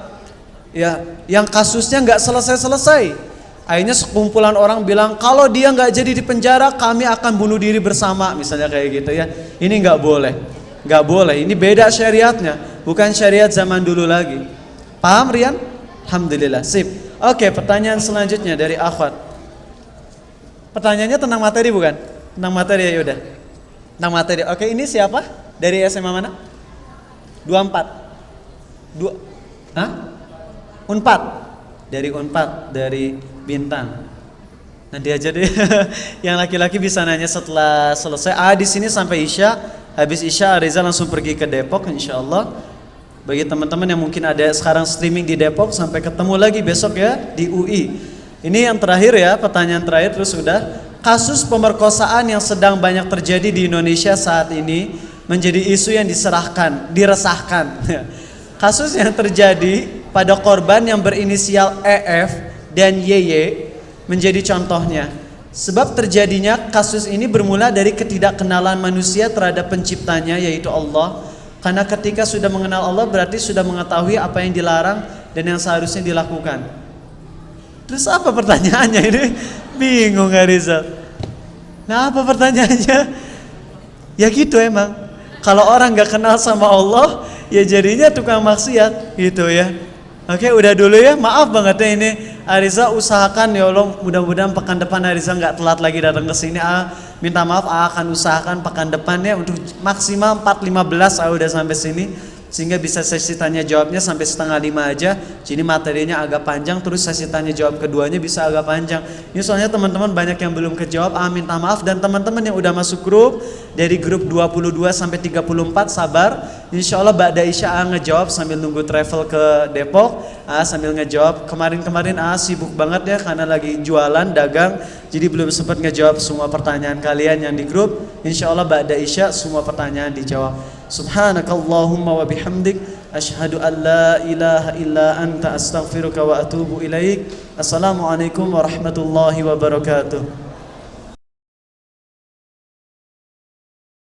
ya yang kasusnya nggak selesai-selesai, akhirnya sekumpulan orang bilang kalau dia nggak jadi di penjara kami akan bunuh diri bersama, misalnya kayak gitu ya. Ini nggak boleh. Gak boleh, ini beda syariatnya, bukan syariat zaman dulu lagi. Paham Rian? Alhamdulillah, sip. Oke, pertanyaan selanjutnya dari akhwat. Pertanyaannya tentang materi bukan? Tentang materi ya udah. Tentang materi. Oke, ini siapa? Dari SMA mana? 24. Hah? Unpad. Dari Unpad, dari Bintang. Nanti aja deh. Yang laki-laki bisa nanya setelah selesai. Di sini sampai Isya. Habis Isya Reza langsung pergi ke Depok insyaallah. Bagi teman-teman yang mungkin ada sekarang streaming di Depok, sampai ketemu lagi besok ya di UI. Ini yang terakhir ya, pertanyaan terakhir terus sudah. Kasus pemerkosaan yang sedang banyak terjadi di Indonesia saat ini menjadi isu yang diresahkan. Kasus yang terjadi pada korban yang berinisial EF dan YY menjadi contohnya. Sebab terjadinya kasus ini bermula dari ketidakkenalan manusia terhadap penciptanya, yaitu Allah. Karena ketika sudah mengenal Allah berarti sudah mengetahui apa yang dilarang dan yang seharusnya dilakukan. Terus apa pertanyaannya ini? Bingung gak Rizal? Nah apa pertanyaannya? Ya gitu emang. Kalau orang gak kenal sama Allah, ya jadinya tukang maksiat gitu ya. Oke, udah dulu ya. Maaf banget ya ini. Ariza usahakan ya Allah, mudah-mudahan pekan depan Ariza nggak telat lagi datang ke sini. Minta maaf, akan usahakan pekan depannya untuk maksimal 4.15 udah sampai sini, sehingga bisa sesi tanya jawabnya sampai 4:30 aja. Jadi materinya agak panjang, terus sesi tanya jawab keduanya bisa agak panjang. Ini soalnya teman-teman banyak yang belum kejawab. Minta maaf, dan teman-teman yang udah masuk grup dari grup 22 sampai 34 sabar. Insya Allah Ba'da Isya ngejawab sambil nunggu travel ke Depok. Sambil ngejawab. Kemarin-kemarin sibuk banget ya karena lagi jualan, dagang. Jadi belum sempat ngejawab semua pertanyaan kalian yang di grup. Insya Allah Ba'da Isya semua pertanyaan dijawab. Subhanakallahumma wa bihamdik, asyhadu an la ilaha illa anta astaghfiruka wa atubu ilaik. Assalamualaikum warahmatullahi wabarakatuh.